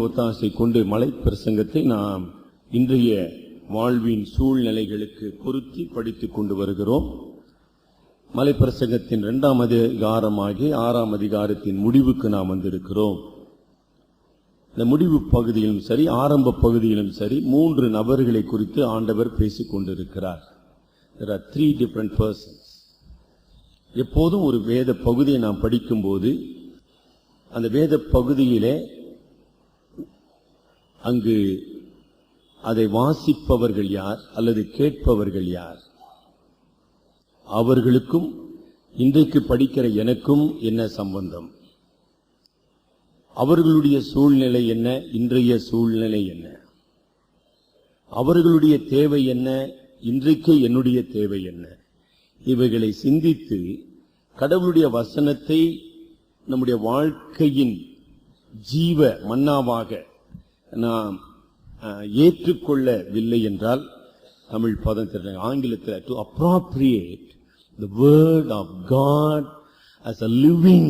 ஒத்தாசை கொண்டு மலை பிரசங்கத்தை நாம் இன்றைய வாழ்வின் சூழ்நிலைகளுக்கு பொருத்தி படித்துக் கொண்டு வருகிறோம். மலை பிரசங்கத்தின் 2ஆம் அதிகாரமாகி 6ஆம் அதிகாரத்தின் முடிவுக்கு நாம் வந்திருக்கிறோம். இந்த முடிவு பகுதியிலும் சரி, ஆரம்ப பகுதியிலும் சரி, 3 நபர்களை குறித்து ஆண்டவர் பேசிக் கொண்டிருக்கிறார். There are 3 different persons. எப்போதும் ஒரு வேத பகுதியை நாம் படிக்கும்போது அந்த வேத பகுதியிலே அங்கு அதை வாசிப்பவர்கள் யார் அல்லது கேட்பவர்கள் யார், அவர்களுக்கும் இன்றைக்கு படிக்கிற எனக்கும் என்ன சம்பந்தம், அவர்களுடைய சூழ்நிலை என்ன, இன்றைய சூழ்நிலை என்ன, அவர்களுடைய தேவை என்ன, இன்றைக்கு என்னுடைய தேவை என்ன, இவைகளை சிந்தித்து கடவுளுடைய வசனத்தை நம்முடைய வாழ்க்கையின் ஜீவ மன்னாவாக நாம் ஏற்றுக்கொள்ளவில்லை என்றால், தமிழ் பதம் தெரியல, ஆங்கிலத்தில் to appropriate the word of God as a living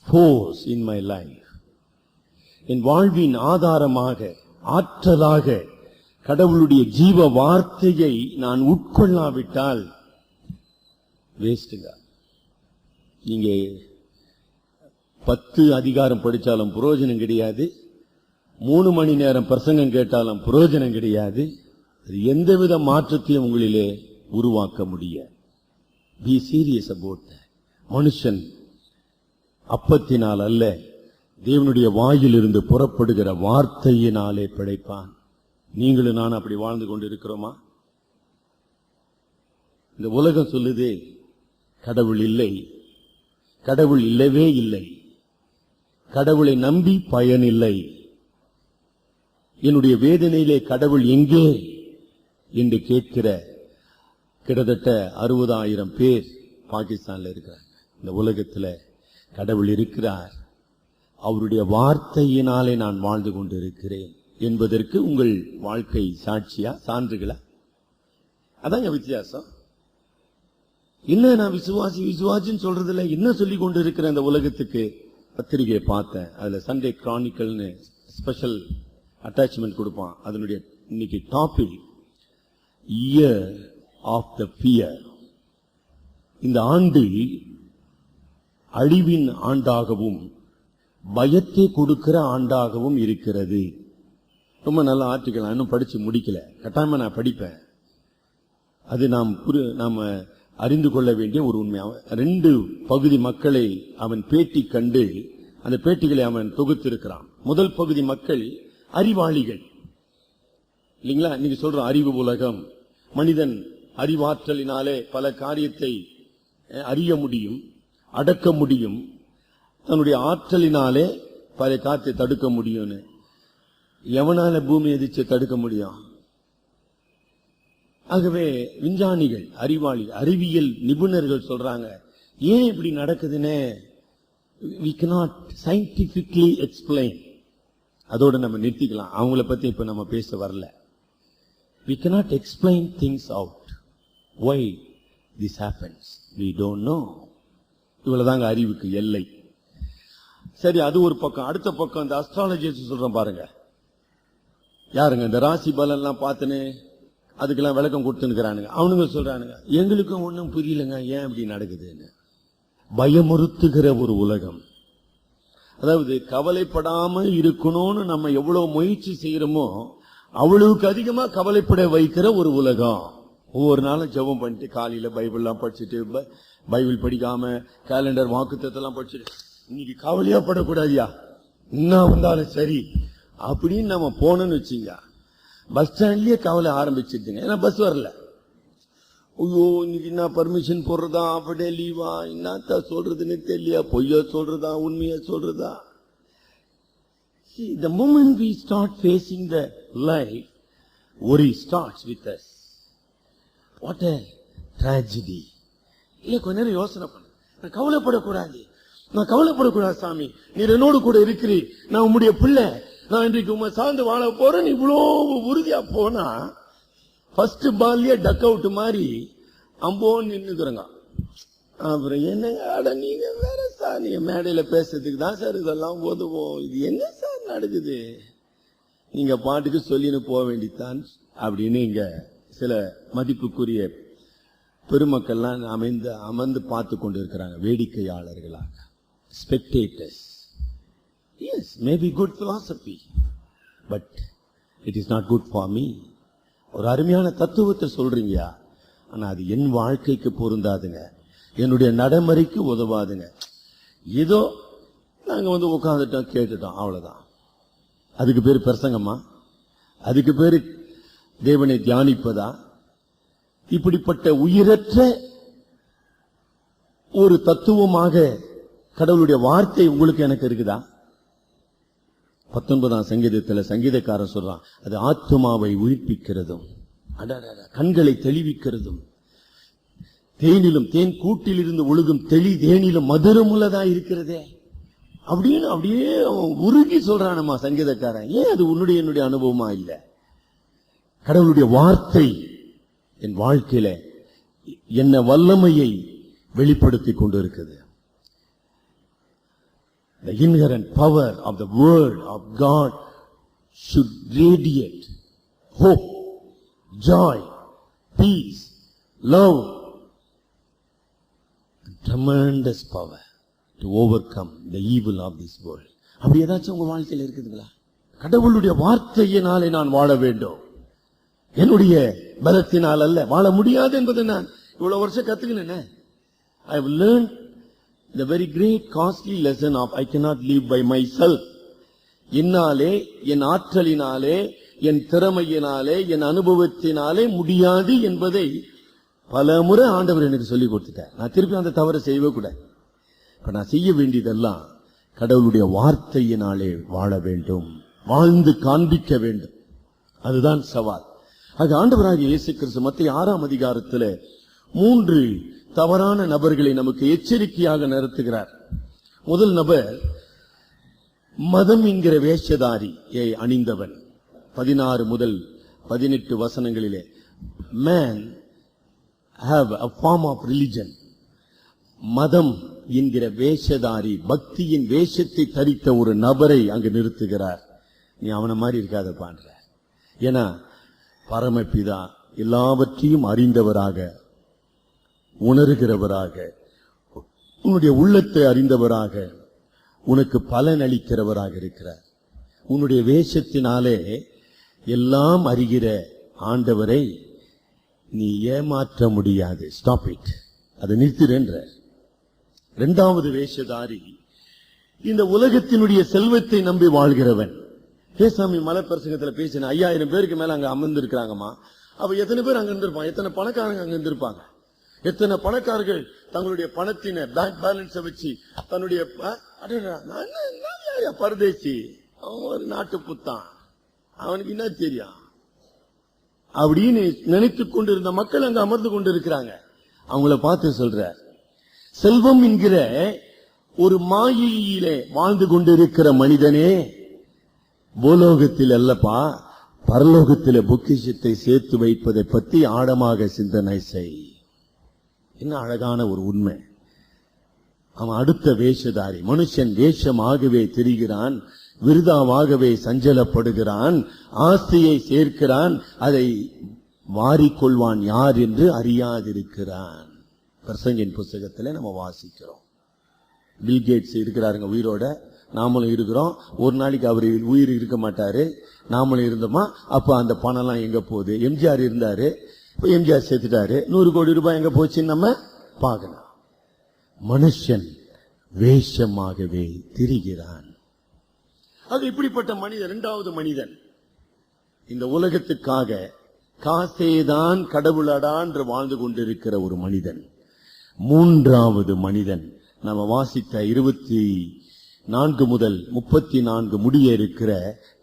force in my life, என் வாழ்வின் ஆதாரமாக ஆற்றலாக கடவுளுடைய ஜீவ வார்த்தையை நான் உட்கொள்ளாவிட்டால் வேஸ்டுங்க. நீங்க 10 அதிகாரம் படிச்சாலும் பிரயோஜனம் கிடையாது, 3 மணி நேரம் பிரசங்கம் கேட்டாலும் பிரயோஜனம் கிடையாது. எந்தவித மாற்றத்தையும் உங்களிலே உருவாக்க முடியாது. Be serious about that. மனுஷன் அப்பத்தினால் அல்ல, தேவனுடைய வாயிலிருந்து புறப்படுகிற வார்த்தையினாலே பிழைப்பான். நீங்களும் நான் அப்படி வாழ்ந்து கொண்டிருக்கிறோமா? இந்த உலகம் சொல்லுது கடவுள் இல்லை, கடவுள் இல்லவே இல்லை, கடவுளை நம்பி பயனில்லை, என்னுடைய வேதனையிலே கடவுள் எங்கே என்று கேட்கிற கிட்டத்தட்ட 60,000 பேர் பாகிஸ்தான்ல இருக்கிறாங்க. இந்த உலகத்துல கடவுள் இருக்கிறார், அவருடைய வார்த்தையினாலே நான் வாழ்ந்து கொண்டிருக்கிறேன் என்பதற்கு உங்கள் வாழ்க்கை சாட்சியா, சான்றுகளா? அதாங்க வித்தியாசம். என்ன நான் விசுவாசின்னு சொல்றதுல என்ன சொல்லி கொண்டு இருக்கிற இந்த உலகத்துக்கு? பத்திரிகையை பார்த்தேன், அதுல சண்டே கிரானிக்கல்னு ஸ்பெஷல் அட்டாச்மெண்ட் கொடுப்பான். அதனுடைய இன்னைக்கு topic year of the fear. இந்த ஆண்டு அழிவின் ஆண்டாகவும் பயத்தை கொடுக்கிற ஆண்டாகவும் இருக்கிறது. ரொம்ப நல்ல ஆர்டிக்கல், இன்னும் படிச்சு முடிக்கல, கட்டாயமா நான் படிப்பேன். அது நாம அறிந்து கொள்ள வேண்டிய ஒரு உண்மை. 2 பகுதி மக்களை அவன் பேட்டி கண்டு அந்த பேட்டிகளை அவன் தொகுத்திருக்கிறான். முதல் பகுதி மக்கள் அறிவாளிகள் இல்லைங்களா? நீங்க சொல்ற அறிவு உலகம், மனிதன் அறிவாற்றலினாலே பல காரியத்தை அறிய முடியும், அடக்க முடியும், தன்னுடைய ஆற்றலினாலே பல காரியத்தை தடுக்க முடியும்னு. எவனால பூமி எதிர்த்து தடுக்க முடியும்? ஆகவே விஞ்ஞானிகள், அறிவாளிகள், அறிவியல் நிபுணர்கள் சொல்றாங்க, ஏன் இப்படி நடக்குதுன்னு we cannot scientifically explain. அதோட நம்ம நிறுத்திக்கலாம், அவங்கள பத்தி இப்ப நம்ம பேச வரல. We cannot explain things out. Why this happens? We don't know. இவ்வளவுதாங்க அறிவுக்கு எல்லை. சரி, அது ஒரு பக்கம். அடுத்த பக்கம் இந்த அஸ்ட்ராலஜிஸ்ட் சொல்றோம் பாருங்க, யாருங்க இந்த ராசி பலன்லாம் பார்த்துன்னு அதுக்கெல்லாம் விளக்கம் கொடுத்துருக்கிறானுங்க. அவனுங்க சொல்றானுங்க, எங்களுக்கும் ஒன்றும் புரியலங்க, ஏன் இப்படி நடக்குதுன்னு. பயமுறுத்துகிற ஒரு உலகம். அதாவது கவலைப்படாம இருக்கணும்னு நம்ம எவ்வளவு முயற்சி செய்யறோமோ அவ்வளவுக்கு அதிகமா கவலைப்பட வைக்கிற ஒரு உலகம். ஒவ்வொரு நாளும் ஜெபம் பண்ணிட்டு, காலையில பைபிள்லாம் படிச்சுட்டு, பைபிள் படிக்காம கேலண்டர் வாக்குத்தத்தெல்லாம் படிச்சுட்டு, இன்னைக்கு கவலையா படக்கூடாதியா, என்ன வந்தாலும் சரி அப்படின்னு நம்ம போனோம்னு வச்சுங்க, பஸ் ஸ்டாண்ட்லயே கவலை ஆரம்பிச்சிருச்சுங்க. ஏன்னா பஸ் வரல. ஐயோ, இன்னைக்கு என்ன பர்மிஷன் போடுறதா, அப்படியே லீவா, என்னத்த சொல்றதுன்னு தெரியல, பொய்யா சொல்றதா, உண்மையா சொல்றதா. The moment we start facing the life, worry starts with us. What a tragedy. இல்ல, கொஞ்ச நேரம் யோசனை பண்ண, நான் கவலைப்படக்கூடாது சாமி, நீர் என்னோடு கூட இருக்கிறீர், நான் உம்முடைய பிள்ளை, நான் இன்றைக்கு உண்மை சார்ந்து வாழ போறேன், இவ்வளோ உறுதியா போனா ஃபர்ஸ்ட் பால்லே டக் அவுட் மாதிரி அம்போன்னு நின்னுக்குறங்க. அப்புறம் என்னங்க, நீங்க வேற சார், நீங்க மேடையில பேசுறதுக்கு தான் சார் இதெல்லாம் உதவும், இது என்ன சார் நடக்குது, நீங்க பாட்டுக்கு சொல்லின்னு போக வேண்டித்தான் அப்படின்னு இங்க சில மதிப்புக்குரிய பெருமக்கள்லாம் அமர்ந்து பார்த்து கொண்டு இருக்கிறாங்க, வேடிக்கையாளர்களாக, spectators. Yes, maybe good philosophy, but it is not good for me. ஒரு அருமையான தத்துவத்தை சொல்றீங்கயா, ஆனா அது என் வாழ்க்கைக்கு பொருந்தாதுங்க, என்னுடைய நடைமுறைக்கு உதவாதுங்க. ஏதோ நாங்க உட்கார்ந்துட்டோம், கேட்டுட்டோம், அவ்வளவுதான். அதுக்கு பேரு பிரசங்கமா? அதுக்கு பேரு தேவனை தியானிப்பதா? இப்படிப்பட்ட உயிரற்ற ஒரு தத்துவமாக கடவுளுடைய வார்த்தை உங்களுக்கு எனக்கு இருக்குதா? 19ஆம் சங்கீதத்தில் சங்கீதக்காரன் சொல்றான், அது ஆத்துமாவை உயிர்ப்பிக்கிறதும் கண்களை தெளிவிக்கிறதும் தேனிலும் தேன் கூட்டில் இருந்து ஒழுகும் தெளி தேனிலும் மதுரமுள்ளதா இருக்கிறதே அப்படின்னு அப்படியே உருகி சொல்றானம்மா சங்கீதக்காரன். ஏன் அது என்னுடைய அனுபவமா இல்ல? கடவுளுடைய வார்த்தை என் வாழ்க்கையில என்ன வல்லமையை வெளிப்படுத்தி கொண்டு இருக்குது. The inherent power of the word of God should radiate hope, joy, peace, love, and tremendous power to overcome the evil of this world. அப்படி ஏதாச்சும் உங்க வாழ்க்கையில் இருக்குதுங்களா? கடவுளுடைய வார்த்தையினாலே நான் வாழ வேண்டும், என்னுடைய பலத்தினால் அல்ல. வாழ முடியாது என்பதை நான் இவ்வளவு வருஷம் கத்துக்கினேன். I have learned the very great costly lesson of I cannot live by myself. என்னாலே, என் ஆற்றலினாலே, என் திறமையினாலே, என் அனுபவத்தினாலே முடியாது என்பதை பல முறை ஆண்டவர் எனக்கு சொல்லிக் கொடுத்துட்டார். நான் திருப்பி அந்த தவறை செய்யவே கூடாது. இப்ப நான் செய்ய வேண்டியதெல்லாம் கடவுளுடைய வார்த்தையினாலே வாழ வேண்டும், வாழ்ந்து காண்பிக்க வேண்டும். அதுதான் சவால். அது ஆண்டவராகிய இயேசு கிறிஸ்து மத்திய 6ஆம் அதிகாரத்தில் 3 தவறான நபர்களை நமக்கு எச்சரிக்கையாக நிறுத்துகிறார். முதல் நபர் மதம் என்கிற வேஷதாரியை அணிந்தவன். 16 முதல் 18 வசனங்களிலே man have a form of religion. மதம் என்கிற வேஷதாரி, பக்தியின் வேஷத்தை தரித்த ஒரு நபரை அங்கு நிறுத்துகிறார். நீ அவனை மாதிரி இருக்காத பான்ற. ஏன்னா பரமபிதா எல்லாவற்றையும் அறிந்தவராக, உணர்கிறவராக, உன்னுடைய உள்ளத்தை அறிந்தவராக, உனக்கு பலன் அளிக்கிறவராக இருக்கிறார். உன்னுடைய வேஷத்தினாலே எல்லாம் அறிகிற ஆண்டவரை நீ ஏமாற்ற முடியாது. ஸ்டாப் இட், அதை நிறுத்திடுன்ற. 2வது வேஷதாரி இந்த உலகத்தினுடைய செல்வத்தை நம்பி வாழ்கிறவன். பேசாமி மலை பிரசங்கத்தில் பேசின 5000 பேருக்கு மேல அங்க அமர்ந்து இருக்கிறாங்கம்மா. அப்ப எத்தனை பேர் அங்க இருந்திருப்பாங்க? எத்தனை பணக்காரங்க அங்க இருந்திருப்பாங்க? எத்தனை பணக்காரர்கள் தங்களுடைய பணத்தின பேங்க் பேலன்ஸை வச்சு தன்னுடைய பரதேசி, அவன் ஒரு நாட்டு புத்தான், அவனுக்கு என்ன தெரியும் அப்படின்னு நினைத்து கொண்டிருந்த மக்கள் அங்க அமர்ந்து கொண்டு இருக்கிறாங்க. அவங்கள பார்த்து சொல்ற, செல்வம் என்கிற ஒரு மாயையிலே வாழ்ந்து கொண்டிருக்கிற மனிதனே, பூலோகத்தில் அல்லப்பா பரலோகத்திலே பொக்கிஷத்தை சேர்த்து வைப்பதை பற்றி ஆழமாக சிந்தனை செய். என்ன அழகான ஒரு உண்மை. அவன் அடுத்த வேஷதாரி. மனுஷன் வேஷமாகவே திரிகிறான், விருதாவாகவே சஞ்சலப்படுகிறான், ஆசையை சேர்க்கிறான், அதை வாரிக்கொள்வான் யார் என்று அறியாதிருக்கிறான். பிரசங்கின் புத்தகத்தில் நம்ம வாசிக்கிறோம். பில்கேட்ஸ் இருக்கிறாருங்க உயிரோட, நாமளும் இருக்கிறோம். ஒரு நாளைக்கு அவர் உயிர் இருக்க மாட்டாரு, நாமளும் இருந்தோமா? அப்ப அந்த பணம் எல்லாம் எங்க போகுது? எம்ஜிஆர் இருந்தாரு, எம்ஜிஆர் சேர்த்துட்டாரு, 100 கோடி ரூபாய் எங்க போச்சுன்னு நம்ம பார்க்கலாம். மனுஷன் வேஷமாகவே திரிகிறான். அது இப்படிப்பட்ட மனிதன். 2வது மனிதன் இந்த உலகத்துக்காக காசேதான் கடவுளடா என்று வாழ்ந்து கொண்டிருக்கிற ஒரு மனிதன். 3வது மனிதன் நம்ம வாசித்த 24 முதல் 34 முடிய இருக்கிற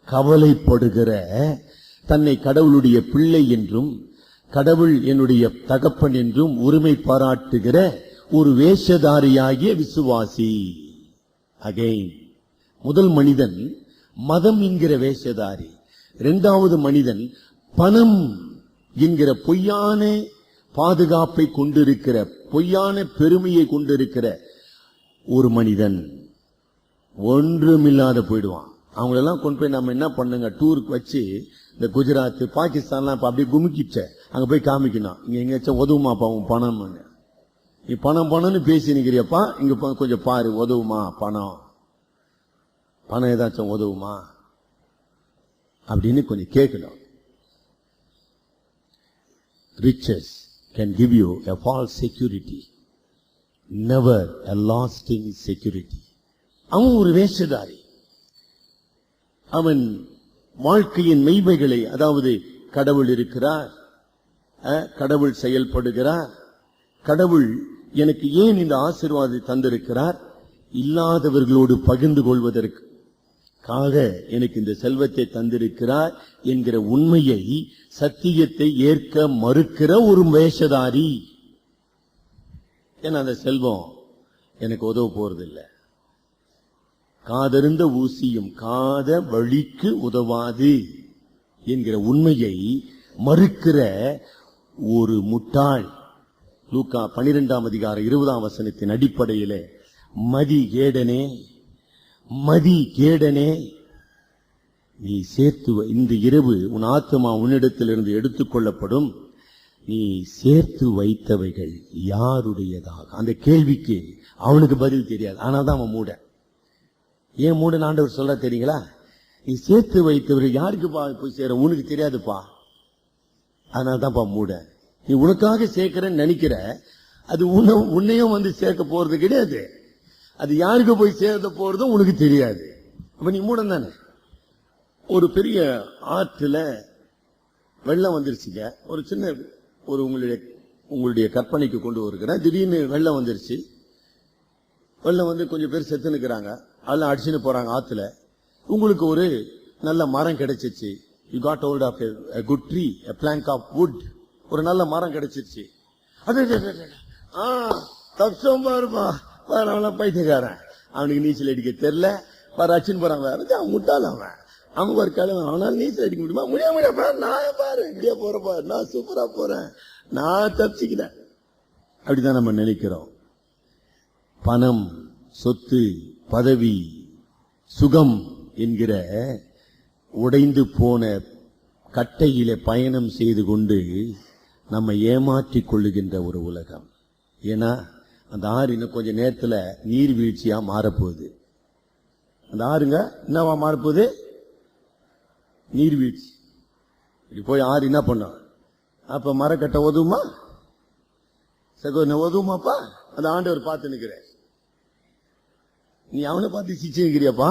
கவலைப்படுகிற, தன்னை கடவுளுடைய பிள்ளை என்றும் கடவுள் என்னுடைய தகப்பன் என்றும் உரிமை பாராட்டுகிற ஒரு வேஷதாரியாகிய விசுவாசி. அகைன் முதல் மனிதன் மதம் என்கிற வேஷதாரி. 2வது மனிதன் பணம் என்கிற பொய்யான பாதுகாப்பை கொண்டிருக்கிற, பொய்யான பெருமையை கொண்டிருக்கிற ஒரு மனிதன். ஒன்றுமில்லாத போயிடுவான். அவங்களெல்லாம் கொண்டு போய் நம்ம என்ன பண்ணுங்க, டூருக்கு வச்சு இந்த குஜராத் பாகிஸ்தான்லாம் இப்ப அப்படியே குமிக்கிச்ச அங்க போய் காமிக்கணும். இங்க எங்கேயாச்சும் உதவுமாப்பா உன் பணம், நீ பணம்னு பேசி நிக்கிறியப்பா, இங்க கொஞ்சம் பாரு, உதவுமா பணம் ஏதாச்சும் உதவுமா அப்படின்னு கொஞ்சம் கேட்கணும். Riches can give you a false security, never a lasting security. அவன் ஒரு வேஷதாரி. அவன் வாழ்க்கையின் மெய்மைகளை, அதாவது கடவுள் இருக்கிறார், கடவுள் செயல்படுகிறார், கடவுள் எனக்கு ஏன் இந்த ஆசீர்வாதத்தை தந்திருக்கிறார், இல்லாதவர்களோடு பகிர்ந்து கொள்வதற்காக எனக்கு இந்த செல்வத்தை தந்திருக்கிறார் என்கிற உண்மையை, சத்தியத்தை ஏற்க மறுக்கிற ஒரு வேஷதாரி. ஏன்னா அந்த செல்வம் எனக்கு உதவ போறதில்லை, காதருந்த ஊசியும் காத வழிக்கு உதவாது என்கிற உண்மையை மறுக்கிற ஒரு முட்டாள். லூக்கா 12ஆம் அதிகாரம் 20ஆம் வசனத்தின் அடிப்படையிலே, மதி கேடனே நீ சேர்த்து இந்த இரவு உன் ஆத்துமா உன்னிடத்திலிருந்து எடுத்துக் கொள்ளப்படும், நீ சேர்த்து வைத்தவைகள் யாருடையதாக. அந்த கேள்விக்கு அவனுக்கு பதில் தெரியாது. ஆனாதான் அவன் மூட. ஏன் மூட ஆண்டவர் சொல்ல தெரியுங்களா? நீ சேர்த்து வைத்தவர்கள் யாருக்கு போய் சேர உனக்கு தெரியாதுப்பா, அதனால்தான்ப்பா மூட. நீ உனக்காக சேர்க்கிறன்னு நினைக்கிற, அது உன்னையும் வந்து சேர்க்க போறது கிடையாது. அது யாருக்கு போய் சேர்க்க போறதும் உனக்கு தெரியாது. அப்ப நீ மூடம் தானே. ஒரு பெரிய ஆற்றுல வெள்ளம் வந்துருச்சுங்க. ஒரு சின்ன ஒரு உங்களுடைய கற்பனைக்கு கொண்டு வருகிறேன். திடீர்னு வெள்ளம் வந்துருச்சு. வெள்ளம் வந்து கொஞ்சம் பேர் செத்து நிற்கிறாங்க, அதெல்லாம் அடிச்சுன்னு போறாங்க ஆத்துல. உங்களுக்கு ஒரு நல்ல மரம் கிடைச்சிச்சு. You got hold of a good tree, a plank of wood. ஒரு நல்ல மரம் கிடைச்சிருச்சு. தப்சம் பாருப்பா, அவன் பைத்தியக்காரன், அவனுக்கு நீச்சல் அடிக்க தெரியல, அடிச்சுன்னு போறான். அவன் முட்டாள், அவன் ஒரு கிழமை, அவனால நீச்சல் அடிக்க முடியுமா? முடியாம நான் பாரு இப்படியே போறப்பா, நான் சூப்பரா போறேன், நான் தப்பிச்சுக்கிறேன். அப்படிதான் நம்ம நினைக்கிறோம். பணம், சொத்து, பதவி, சுகம் என்கிற உடைந்து போன கட்டையில பயணம் செய்து கொண்டு நம்ம ஏமாற்றிக் கொள்ளுகின்ற ஒரு உலகம். ஏன்னா அந்த ஆறு இன்னும் கொஞ்ச நேரத்துல நீர்வீழ்ச்சியா மாறப்போகுது. அந்த ஆறுங்க என்னவா மாறப்போகுது? நீர்வீழ்ச்சி. இப்படி போய் ஆறு என்ன பண்ணும்? அப்ப மரக்கட்டை உதவுமா? சகோதரன் உதவுமாப்பா? அந்த ஆண்டவர் பார்த்து நிற்கிறேன். நீ அவனை பார்த்து சிச்சு நிற்கிறியப்பா,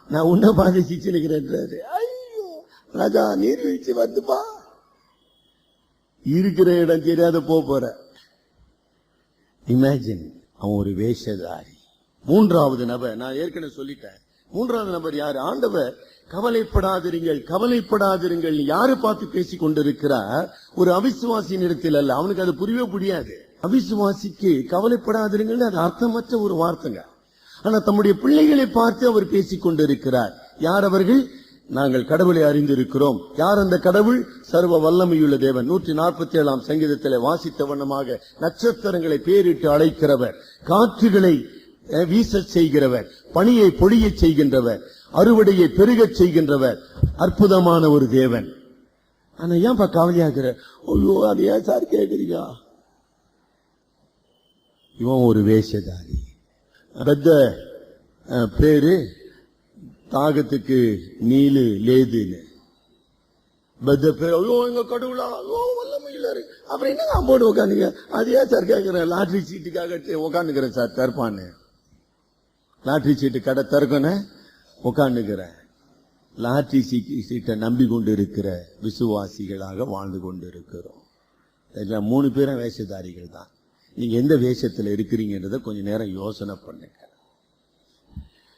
நான் உன்னை பார்த்து சிச்சு நிற்கிறேன். ஐயோ ராஜா, நீர்வீழ்ச்சி வந்துப்பா, இருக்கிற இடம் தெரியாத போற. இமேஜின், அவன் ஒரு வேஷதாரி. மூன்றாவது நபர், நான் ஏற்கனவே சொல்லிட்டேன். மூன்றாவது நபர் யாரு? ஆண்டவர் கவலைப்படாதிருங்கள் யாரு பார்த்து பேசிக் கொண்டிருக்கிறார்? ஒரு அவிசுவாசியின் இடத்தில் அல்ல. அவனுக்கு அது புரியவே புரியாது. அவிசுவாசிக்கு கவலைப்படாதிருங்கள் அது அர்த்தமற்ற ஒரு வார்த்தைங்க. ஆனா தம்முடைய பிள்ளைகளை பார்த்து அவர் பேசிக் கொண்டிருக்கிறார். யார் அவர்கள்? நாங்கள் கடவுளை அறிந்திருக்கிறோம். யார் அந்த கடவுள்? சர்வ வல்லமையுள்ள தேவன். 147ஆம் சங்கீதத்திலே வாசித்த வண்ணமாக, நட்சத்திரங்களை பேரிட்டு அழைக்கிறவர், காற்றுகளை வீச செய்கிறவர், பனியை பொழிய செய்கின்றவர், அறுவடையை பெருகச் செய்கின்றவர், அற்புதமான ஒரு தேவன். ஆனா ஏன்பா கவலையாகிற? ஐயோ அது ஏன் சார் கேக்குறீங்க? இவன் ஒரு வேஷதாரி. பெத்த பேரு தாகத்துக்கு நீலு லேதுன்னு. பெத்த பேர், ஐயோ எங்க கடவுளா, ஐயோ வல்லமையில இருக்கு. அப்புறம் என்ன போட்டு உட்காந்துங்க? அது ஏன் சார் கேட்கிறேன்? லாட்டரி சீட்டுக்காக உட்காந்துக்கிறேன் சார், தற்பான்னு. லாட்டரி சீட்டு கடை திறக்கணும் உட்காந்துக்கிறேன். லாட்டரி சீட்டை நம்பி கொண்டு இருக்கிற விசுவாசிகளாக வாழ்ந்து கொண்டு இருக்கிறோம். 3 பேரும் வேஷதாரிகள் தான். நீங்க எந்த வேஷத்துல இருக்கிறீங்கன்றத கொஞ்ச நேரம் யோசனை பண்ணுங்க.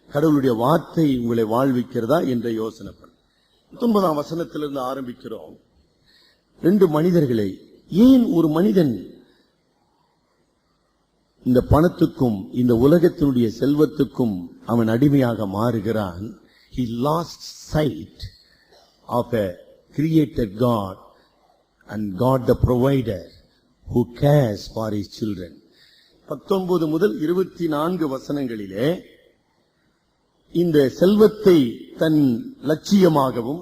கடவுளுடைய வார்த்தை உங்களை வாழ்விக்கிறதா என்ற யோசனை பண்ணு. 19ஆம் வசனத்திலிருந்து ஆரம்பிக்கிறோம். 2 மனிதர்களை, ஏன் ஒரு மனிதன் இந்த பணத்துக்கும் இந்த உலகத்தினுடைய செல்வத்துக்கும் அவன் அடிமையாக மாறுகிறான்? He lost sight of a created God and God the provider who cares for his children. 19 முதல் 24 வசனங்களிலே இந்த செல்வத்தை தன் லட்சியமாகவும்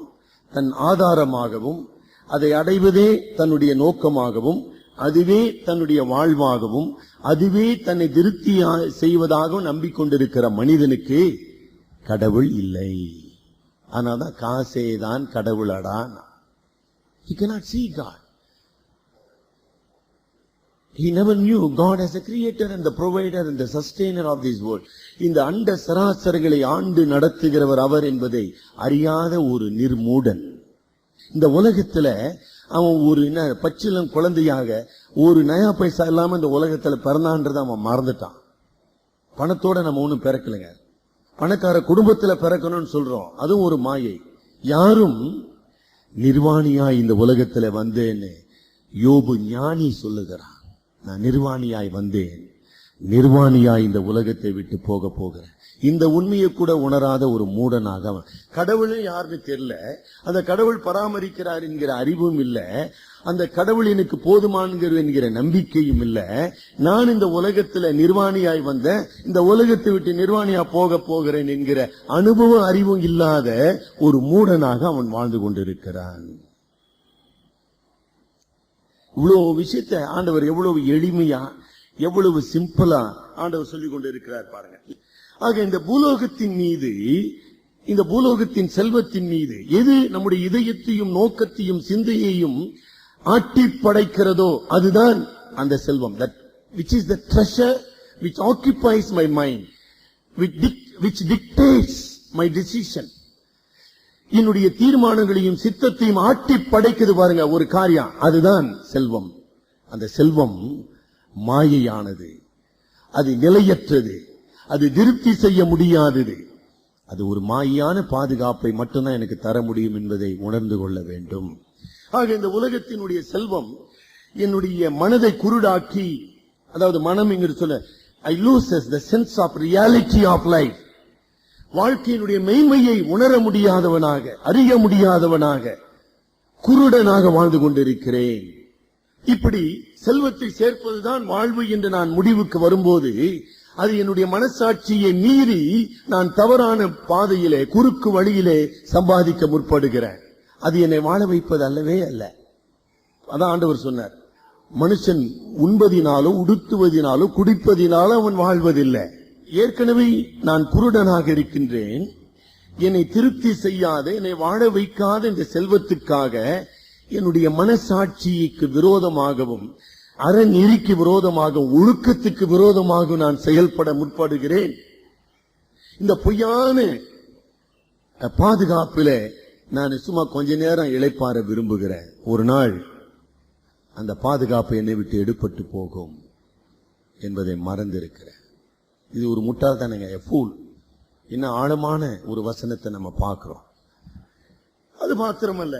தன் ஆதாரமாகவும் அதை அடைவதே தன்னுடைய நோக்கமாகவும் அதுவே தன்னுடைய வாழ்வாகவும் அதுவே தன்னை திருப்தி செய்வதாகவும் நம்பிக்கொண்டிருக்கிற மனிதனுக்கு கடவுள் இல்லை. ஆனாதான் காசே தான் கடவுளடான். He cannot see God. He never knew God as a creator and the provider and the sustainer of this world. இந்த அண்ட சராசரங்களை ஆண்டு நடத்துகிறவர் அவர் என்பதை அறியாத ஒரு நிர்மூடன். இந்த உலகத்துல அவன் ஒரு பச்சிலம் குழந்தையாக ஒரு நயா பைசா இல்லாம இந்த உலகத்துல பிறந்தான்றத அவன் மறந்துட்டான். பணத்தோட நம்ம ஒண்ணும் பிறக்கலைங்க. பணக்கார குடும்பத்துல பிறக்கணும்னு சொல்றோம், அதுவும் ஒரு மாயை. யாரும் நிர்வாணியாய் இந்த உலகத்துல வந்தேன்னு யோபு ஞானி சொல்லுகிறான். நான் நிர்வாணியாய் வந்தேன், நிர்வாணியாய் இந்த உலகத்தை விட்டு போக போகிறேன். இந்த உண்மையை கூட உணராத ஒரு மூடனாக அவன். கடவுளும் யாருன்னு தெரியல, அந்த கடவுள் பராமரிக்கிறார் என்கிற அறிவும் இல்ல, அந்த கடவுள் எனக்கு போதுமானவர் என்கிற நம்பிக்கையும் இல்ல. நான் இந்த உலகத்துல நிர்வாணியாய் வந்தேன், இந்த உலகத்தை விட்டு நிர்வாணியா போக போகிறேன் என்கிற அனுபவம் அறிவும் இல்லாத ஒரு மூடனாக அவன் வாழ்ந்து கொண்டிருக்கிறான். இவ்வளவு விஷயத்தை ஆண்டவர் எவ்வளவு எளிமையா எவ்வளவு சிம்பிளா ஆண்டவர் சொல்லிக் கொண்டிருக்கிறார் பாருங்க. ஆக இந்த பூலோகத்தின் மீது, இந்த பூலோகத்தின் செல்வத்தின் மீது எது நம்முடைய இதயத்தையும் நோக்கத்தையும் சிந்தையையும் ஆட்டி படைக்கிறதோ அதுதான் அந்த செல்வம். That which is the treasure which occupies my mind, which dictates my decision. என்னுடைய தீர்மானங்களையும் சித்தத்தையும் ஆட்டி படைக்குது பாருங்க ஒரு காரியம், அதுதான் செல்வம். அந்த செல்வம் மாயையானது, அது நிலையற்றது, அது திருப்தி செய்ய முடியாதது. அது ஒரு மாயான பாதுகாப்பை மட்டும்தான் எனக்கு தர முடியும் என்பதை உணர்ந்து கொள்ள வேண்டும். ஆக இந்த உலகத்தினுடைய செல்வம் என்னுடைய மனதை குருடாக்கி, அதாவது மனம் இங்கு சொல்ல I loses the sense of reality of life. வாழ்க்கையினுடைய மெய்மையை உணர முடியாதவனாக, அறிய முடியாதவனாக, குருடனாக வாழ்ந்து கொண்டிருக்கிறேன். இப்படி செல்வத்தை சேர்ப்பதுதான் வாழ்வு என்று நான் முடிவுக்கு வரும்போது அது என்னுடைய மனசாட்சியை மீறி நான் தவறான பாதையிலே, குறுக்கு வழியிலே சம்பாதிக்க முற்படுகிறேன். அது என்னை வாழ வைப்பது அல்லவே அல்ல. அதான் ஆண்டவர் சொன்னார், மனுஷன் உண்பதினாலோ உடுத்துவதினாலோ குடிப்பதினாலோ அவன் வாழ்வதில்லை. ஏற்கனவே நான் குருடனாக இருக்கின்றேன். என்னை திருப்தி செய்யாத, என்னை வாழ வைக்காத இந்த செல்வத்துக்காக என்னுடைய மனசாட்சிக்கு விரோதமாகவும் அறநெறிக்கு விரோதமாகவும் ஒழுக்கத்துக்கு விரோதமாக நான் செயல்பட முற்படுகிறேன். இந்த பொய்யான பாதுகாப்பில நான் சும்மா கொஞ்ச நேரம் இளைப்பாற விரும்புகிறேன். ஒரு நாள் அந்த பாதுகாப்பு என்னை விட்டு எடுபட்டு போகும் என்பதை மறந்திருக்கிறேன். இது ஒரு முட்டாள்தானங்க, ஃபூல். இன்னும் ஆழமான ஒரு வசனத்தை நம்ம பார்க்கிறோம். அது மாத்திரமல்ல,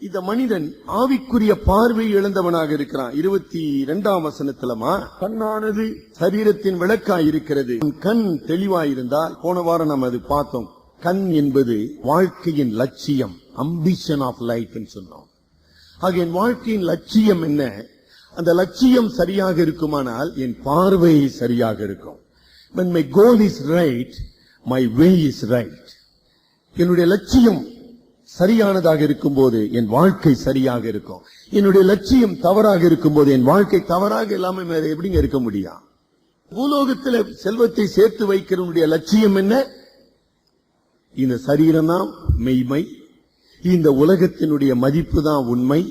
இந்த மனிதன் ஆவிக்குரிய பார்வை இழந்தவனாக இருக்கிறான். 22ஆம் வசனத்திலமா, கண்ணானது சரீரத்தின் விளக்காய் இருக்கிறது, கண் தெளிவாயிருந்தால், போன வாரம் நம்ம அது பார்த்தோம், கண் என்பது வாழ்க்கையின் லட்சியம், அம்பிஷன் ஆஃப் லைஃப் சொன்னோம். ஆக என் வாழ்க்கையின் லட்சியம் என்ன? அந்த லட்சியம் சரியாக இருக்குமானால் என் பார்வை சரியாக இருக்கும். When my goal is right, my way is right. என்னுடைய லட்சியம் சரியானதாக இருக்கும்போது என் வாழ்க்கை சரியாக இருக்கும். என்னுடைய லட்சியம் தவறாக இருக்கும்போது என் வாழ்க்கை தவறாக இல்லாம வேற எப்படிங்க இருக்க முடியும்? பூலோகத்தில் செல்வத்தை சேர்த்து வைக்கிறவனுடைய லட்சியம் என்ன? இந்த சரீரம் தான் மெய்மை, இந்த உலகத்தினுடைய மதிப்பு தான் உண்மை,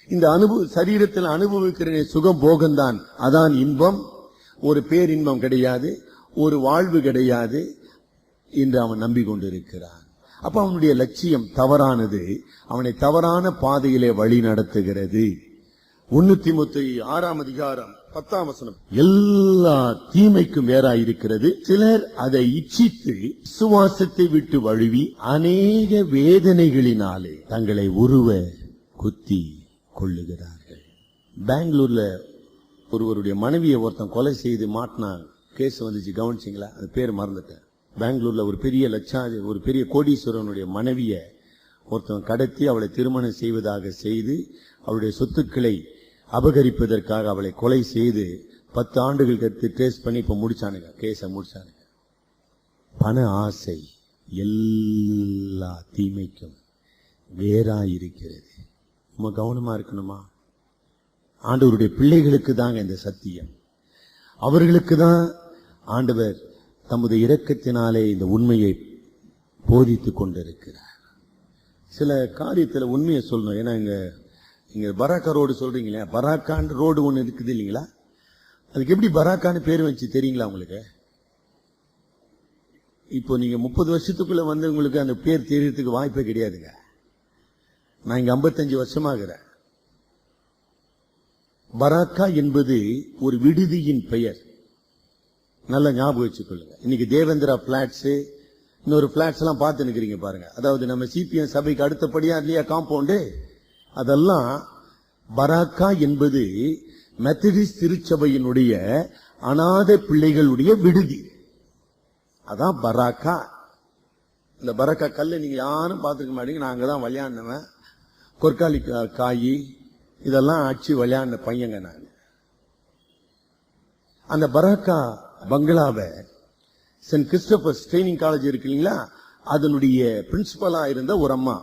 இந்த சரீரத்தில் அனுபவிக்கிற சுகம் போகம்தான், அதான் இன்பம். ஒரு பேரின்பம் கிடையாது, ஒரு வாழ்வு கிடையாது என்று அவன் நம்பிக்கொண்டிருக்கிறான். அப்ப அவனுடைய லட்சியம் தவறானது, அவனை தவறான பாதையிலே வழி நடத்துகிறது. 1 தீமோத்தேயு 6ஆம் அதிகாரம் 10ஆம் வசனம், எல்லா தீமைக்கும் வேறாயிருக்கிறது, சிலர் அதை இச்சித்து விசுவாசத்தை விட்டு வழுவி அநேக வேதனைகளினாலே தங்களை உருவ குத்தி கொள்ளுகிறார்கள். பெங்களூர்ல ஒருவருடைய மனைவியை ஒருத்தன் கொலை செய்து மாட்டினா கேஸ் வந்துச்சு, கவனிச்சிங்களா? அது பேர் மறந்துட்டேன். பெங்களூர்ல ஒரு பெரிய கோடீஸ்வரனுடைய மனைவியை ஒருத்தன் கடத்தி அவளை திருமணம் செய்வதாக செய்து அவளுடைய சொத்துக்களை அபகரிப்பதற்காக அவளை கொலை செய்து 10 ஆண்டுகள் கழித்து ட்ரேஸ் பண்ணி இப்ப முடிச்சானுங்க, கேஸை முடிச்சானுங்க. பண ஆசை எல்லா தீமைக்கும் வேறாயிருக்கிறது. நம்ம கவனமா இருக்கணுமா? ஆண்டவருடைய பிள்ளைகளுக்கு தாங்க இந்த சத்தியம். அவர்களுக்கு தான் ஆண்டவர் தமது இரக்கத்தினாலே இந்த உண்மையை போதித்துக் கொண்டிருக்கிறார். சில காரியத்தில் உண்மையை சொல்லணும். ஏன்னா இங்க பராக்கா ரோடு சொல்றீங்களே, பராக்கான் ரோடு ஒன்று இருக்குது இல்லைங்களா? அதுக்கு எப்படி பராக்கான்னு பேர் வச்சு தெரியுங்களா உங்களுக்கு? இப்போ நீங்க 30 வருஷத்துக்குள்ள வந்து உங்களுக்கு அந்த பேர் தெரியறதுக்கு வாய்ப்பே கிடையாதுங்க. நான் இங்க 55 வருஷமாகிறேன். பராக்கா என்பது ஒரு விடுதியின் பெயர். நல்லா ஞாபகம் வச்சுக்கொள்ளுங்க. இன்னைக்கு தேவேந்திரா பிளாட்ஸ், இன்னொரு பிளாட்ஸ் எல்லாம் பார்த்து நிக்கிறீங்க பாருங்க. அதாவது நம்ம சிபிஎம் சபைக்கு அடுத்தபடியா இல்லையா காம்பவுண்டு, அதெல்லாம் பராக்கா என்பது மெத்தடிஸ்ட் திருச்சபையினுடைய அநாத பிள்ளைகளுடைய விடுதி. அதான் பராக்கா. இந்த பராக்கா கல்லை நீங்க யாரும் பார்த்துக்க மாட்டீங்க. நான் அங்கதான் விளையாடினவன். கொற்காலி காய் இதெல்லாம் அடிச்சு விளையாடின பையங்க நான். அந்த பராக்கா பங்களாவை சென்ட் கிறிஸ்டோபர்ஸ் ட்ரைனிங் காலேஜ் இருக்கு இல்லைங்களா, அதனுடைய பிரின்சிபலா இருந்த ஒரு அம்மா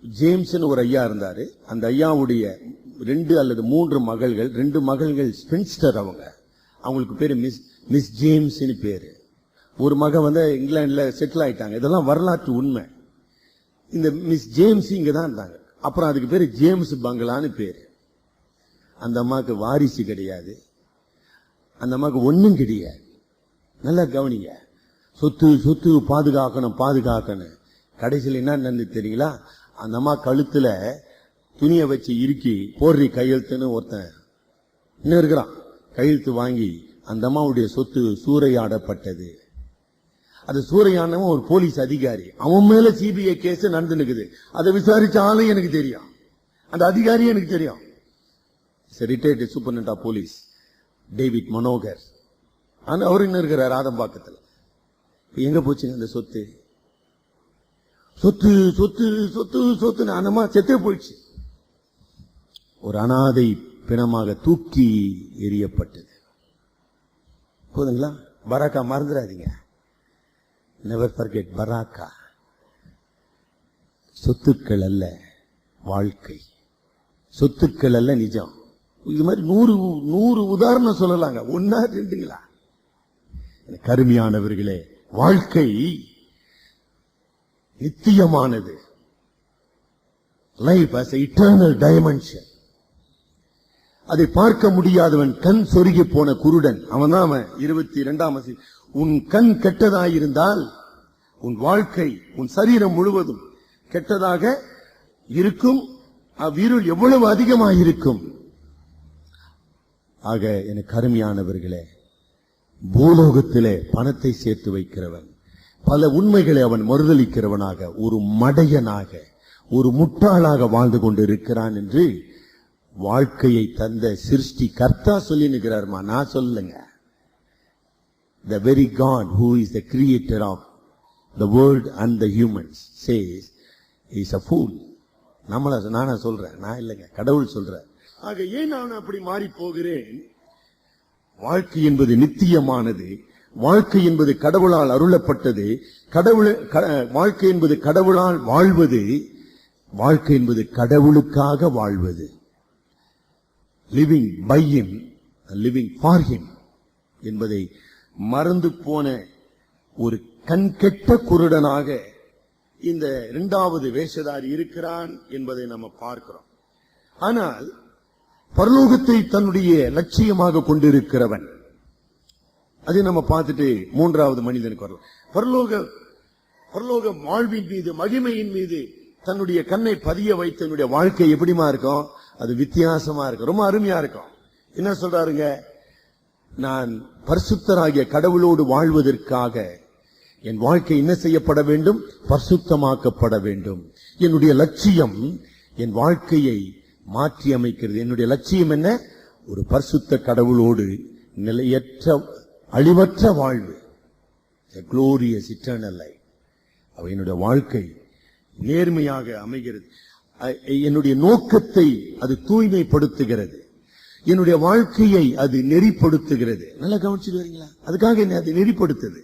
ஜேம்ஸ் ஒரு ஐயா இருந்தாரு. அந்த ஐயாவுடைய 2 அல்லது 3 மகள்கள், 2 மகள்கள் ஸ்பின்ஸ்டர். அவங்களுக்கு பேரு மிஸ் ஜேம்ஸ் பேரு. ஒரு மகன் வந்து இங்கிலாந்துல செட்டில் ஆயிட்டாங்க. இதெல்லாம் வரலாற்று உண்மை. இந்த மிஸ் ஜேம்ஸ் இங்க தான் இருந்தாங்க. அப்புறம் அதுக்கு பேரு ஜேம்ஸ் பங்களான்னு பேரு. அந்த அம்மாவுக்கு வாரிசு கிடையாது, அந்த அம்மாவுக்கு ஒன்னும் கிடையாது. நல்லா கவனிங்க. சொத்து சொத்து பாதுகாக்கணும் பாதுகாக்கணும். கடைசியில் என்ன நடந்து தெரியுங்களா? அந்த அம்மா கழுத்துல துணியை வச்சு இறுக்கி போடுறி கையெழுத்துன்னு ஒருத்தன் இன்னும் இருக்கிறான். கையெழுத்து வாங்கி அந்த அம்மாவுடைய சொத்து சூறையாடப்பட்டது. அது சூறையானவன் ஒரு போலீஸ் அதிகாரி. அவன் மேல சிபிஐ கேஸ் நடந்துனுக்குது. அதை விசாரிச்ச ஆளும் எனக்கு தெரியும், அந்த அதிகாரியும் எனக்கு தெரியும். Retired superintendent of police David Manohar. அவரு இன்னும் இருக்கிறார் ஆதம்பாக்கத்தில். எங்க போச்சுங்க அந்த சொத்து? சொத்து சொத்து சொத்து சொத்து அந்தமா செத்தே போயிடுச்சு. ஒரு அனாதை பிணமாக தூக்கி எறியப்பட்டது. போதுங்களா? பராக்கா மறந்துடாதீங்க. Never forget Farakka. சொத்துக்கள் அல்ல வாழ்க்கை, சொத்துக்கள் அல்ல நிஜம். இது மாதிரி 100 உதாரணம் சொல்லலாங்க. 1 2ங்களா? கருமையானவர்களே, வாழ்க்கை நித்தியமானது. Life as an eternal dimension. அதை பார்க்க முடியாதவன் கண் சொருகி போன குருடன். அவன் தான் 22ஆம். உன் கண் கெட்டதாயிருந்தால் உன் வாழ்க்கை, உன் சரீரம் முழுவதும் கெட்டதாக இருக்கும். அவ்விருள் எவ்வளவு அதிகமாயிருக்கும். ஆக எனக்கு அருமையானவர்களே, பூலோகத்திலே பணத்தை சேர்த்து வைக்கிறவன், பல உண்மைகளை அவன் மறுதலிக்கிறவனாக, ஒரு மடையனாக, ஒரு முட்டாளாக வாழ்ந்து கொண்டிருக்கிறான் என்று வாழ்க்கையை தந்த சிருஷ்டி கர்த்தா சொல்லி நிற்கிறார்மா, நான் சொல்லுங்க. The very God who is the creator of the world and the humans says he is a fool. நானா சொல்றேன், நான் இல்லைங்க, கடவுள் சொல்றேன். ஆக ஏன் நான் அப்படி மாறி போகிறேன்? வாழ்க்கை என்பது நித்தியமானது. வாழ்க்கை என்பது கடவுளால் அருளப்பட்டது. வாழ்க்கை என்பது கடவுளால் வாழ்வது. வாழ்க்கை என்பது கடவுளுக்காக வாழ்வது. Living by him, living for him என்பதை மறந்து போன ஒரு கண்கெட்ட குருடனாக இந்த 2வது வேஷதாரி இருக்கிறான் என்பதை நம்ம பார்க்கிறோம். ஆனால் பரலோகத்தை தன்னுடைய லட்சியமாக கொண்டிருக்கிறவன், அதை நம்ம பார்த்துட்டு 3வது மனிதனுக்கு வரலாம். பரலோக வாழ்வின் மீது, மகிமையின் மீது தன்னுடைய கண்ணை பதிய வைத்தனுடைய வாழ்க்கை எப்படிமா இருக்கும்? அது வித்தியாசமா இருக்கும், ரொம்ப அருமையா இருக்கும். என்ன சொல்றாருங்க? நான் பரிசுத்தராகிய கடவுளோடு வாழ்வதற்காக என் வாழ்க்கை என்ன செய்யப்பட வேண்டும்? பரிசுத்தமாக்கப்பட வேண்டும். என்னுடைய லட்சியம் என் வாழ்க்கையை மாற்றி அமைக்கிறது. என்னுடைய லட்சியம் என்ன? ஒரு பரிசுத்த கடவுளோடு நிலையற்ற அழிவற்ற வாழ்வு, glorious eternal life. என்னுடைய வாழ்க்கை நேர்மையாக அமைகிறது. என்னுடைய நோக்கத்தை அது தூய்மைப்படுத்துகிறது. என்னுடைய வாழ்க்கையை அது நெறிப்படுத்துகிறது. நல்லா கவனிச்சுட்டு வரீங்களா? அதுக்காக என்ன அது நெறிப்படுத்துது.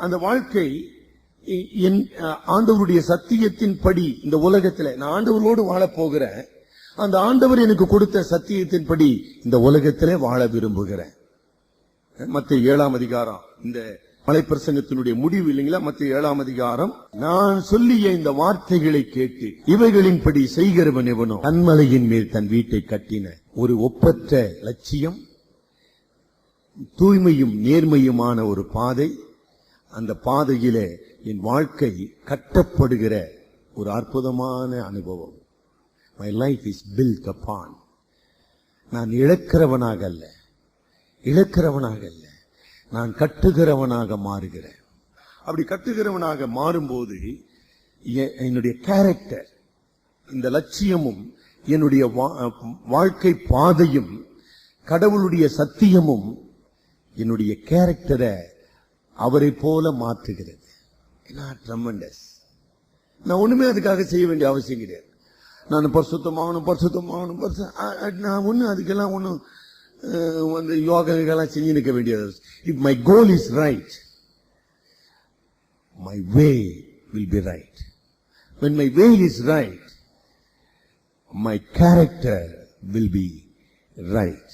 அந்த வாழ்க்கை என் ஆண்டவருடைய சத்தியத்தின் படி இந்த உலகத்துல நான் ஆண்டவரோடு வாழ போகிறேன். அந்த ஆண்டவர் எனக்கு கொடுத்த சத்தியத்தின்படி இந்த உலகத்திலே வாழ விரும்புகிறேன். மத்தேயு 7ஆம் அதிகாரம் இந்த மலைப்பிரசங்கத்தினுடைய முடிவு இல்லைங்களா? மத்தேயு 7ஆம் அதிகாரம். நான் சொல்லிய இந்த வார்த்தைகளை கேட்டு இவைகளின்படி செய்கிறவன் எவனோ கன்மலையின் மேல் தன் வீட்டை கட்டின ஒரு ஒப்பற்ற லட்சியம், தூய்மையும் நேர்மையுமான ஒரு பாதை. அந்த பாதையிலே என் வாழ்க்கை கட்டப்படுகிற ஒரு அற்புதமான அனுபவம். My life is built upon. நான் இழக்கிறவனாக அல்ல, நான் கட்டுகிறவனாக மாறுகிறேன். அப்படி கட்டுகிறவனாக மாறும்போது என்னுடைய கேரக்டர், இந்த லட்சியமும் என்னுடைய வாழ்க்கை பாதையும் கடவுளுடைய சத்தியமும் என்னுடைய கேரக்டரை அவரை போல மாற்றுகிறது. ட்ரெமெண்டஸ். நான் ஒண்ணுமே அதுக்காக செய்ய வேண்டிய அவசியம் கிடையாது. நான் பரிசுத்தமாகணும் நான் ஒன்னும் அதுக்கெல்லாம் ஒன்னும் வந்து யோகாலாம் செஞ்சு நிற்க வேண்டியது. If my goal is right, my way will be right. when my way is right, my character will be right.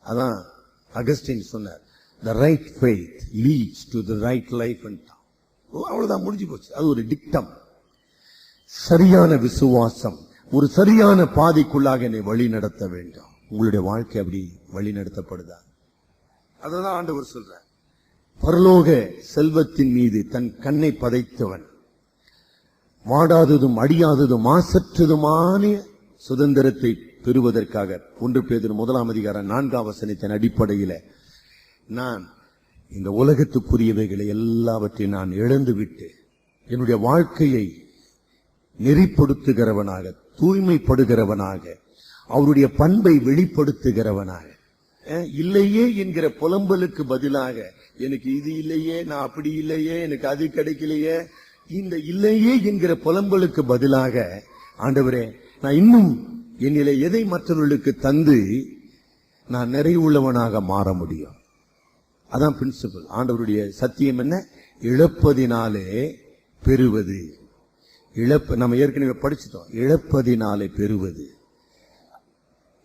அதான் அகஸ்டின் சொன்னார், the right faith leads to the right life. அவ்வளவுதான், முடிஞ்சு போச்சு. அது ஒரு டிக்டம். சரியான விசுவாசம் ஒரு சரியான பாதைக்குள்ளாக என்னை வழி நடத்த வேண்டும். உங்களுடைய வாழ்க்கை அப்படி வழி நடத்தப்படுதா? அதான் ஆண்டவர் சொல்றார். பரலோக செல்வத்தின் மீது தன் கண்ணை பதைத்தவன் வாடாததும் அடியாததும் மாசற்றதுமான சுதந்திரத்தை பெறுவதற்காக 1 பேதுரு 1ஆம் அதிகாரம் 4ஆம் வசனத்தின் அடிப்படையில் நான் இந்த உலகத்துக்குரியவைகளை எல்லாவற்றையும் நான் இழந்துவிட்டு என்னுடைய வாழ்க்கையை நெறிப்படுத்துகிறவனாக, தூய்மைப்படுகிறவனாக, அவருடைய பண்பை வெளிப்படுத்துகிறவனாக, இல்லையே என்கிற புலம்பலுக்கு பதிலாக எனக்கு இது இல்லையே, நான் அப்படி இல்லையே, எனக்கு அது கிடைக்கலையே, இந்த இல்லையே என்கிற புலம்பலுக்கு பதிலாக ஆண்டவரே நான் இன்னும் என்னிலே எதை மற்றவர்களுக்கு தந்து நான் நிறைவுள்ளவனாக மாற முடியும். அதான் பிரின்சிபல். ஆண்டவருடைய சத்தியம் என்ன? இழப்பதினாலே பெறுவது. நம்ம ஏற்கனவே படிச்சிட்டோம். இழப்பதினாலே பெறுவது.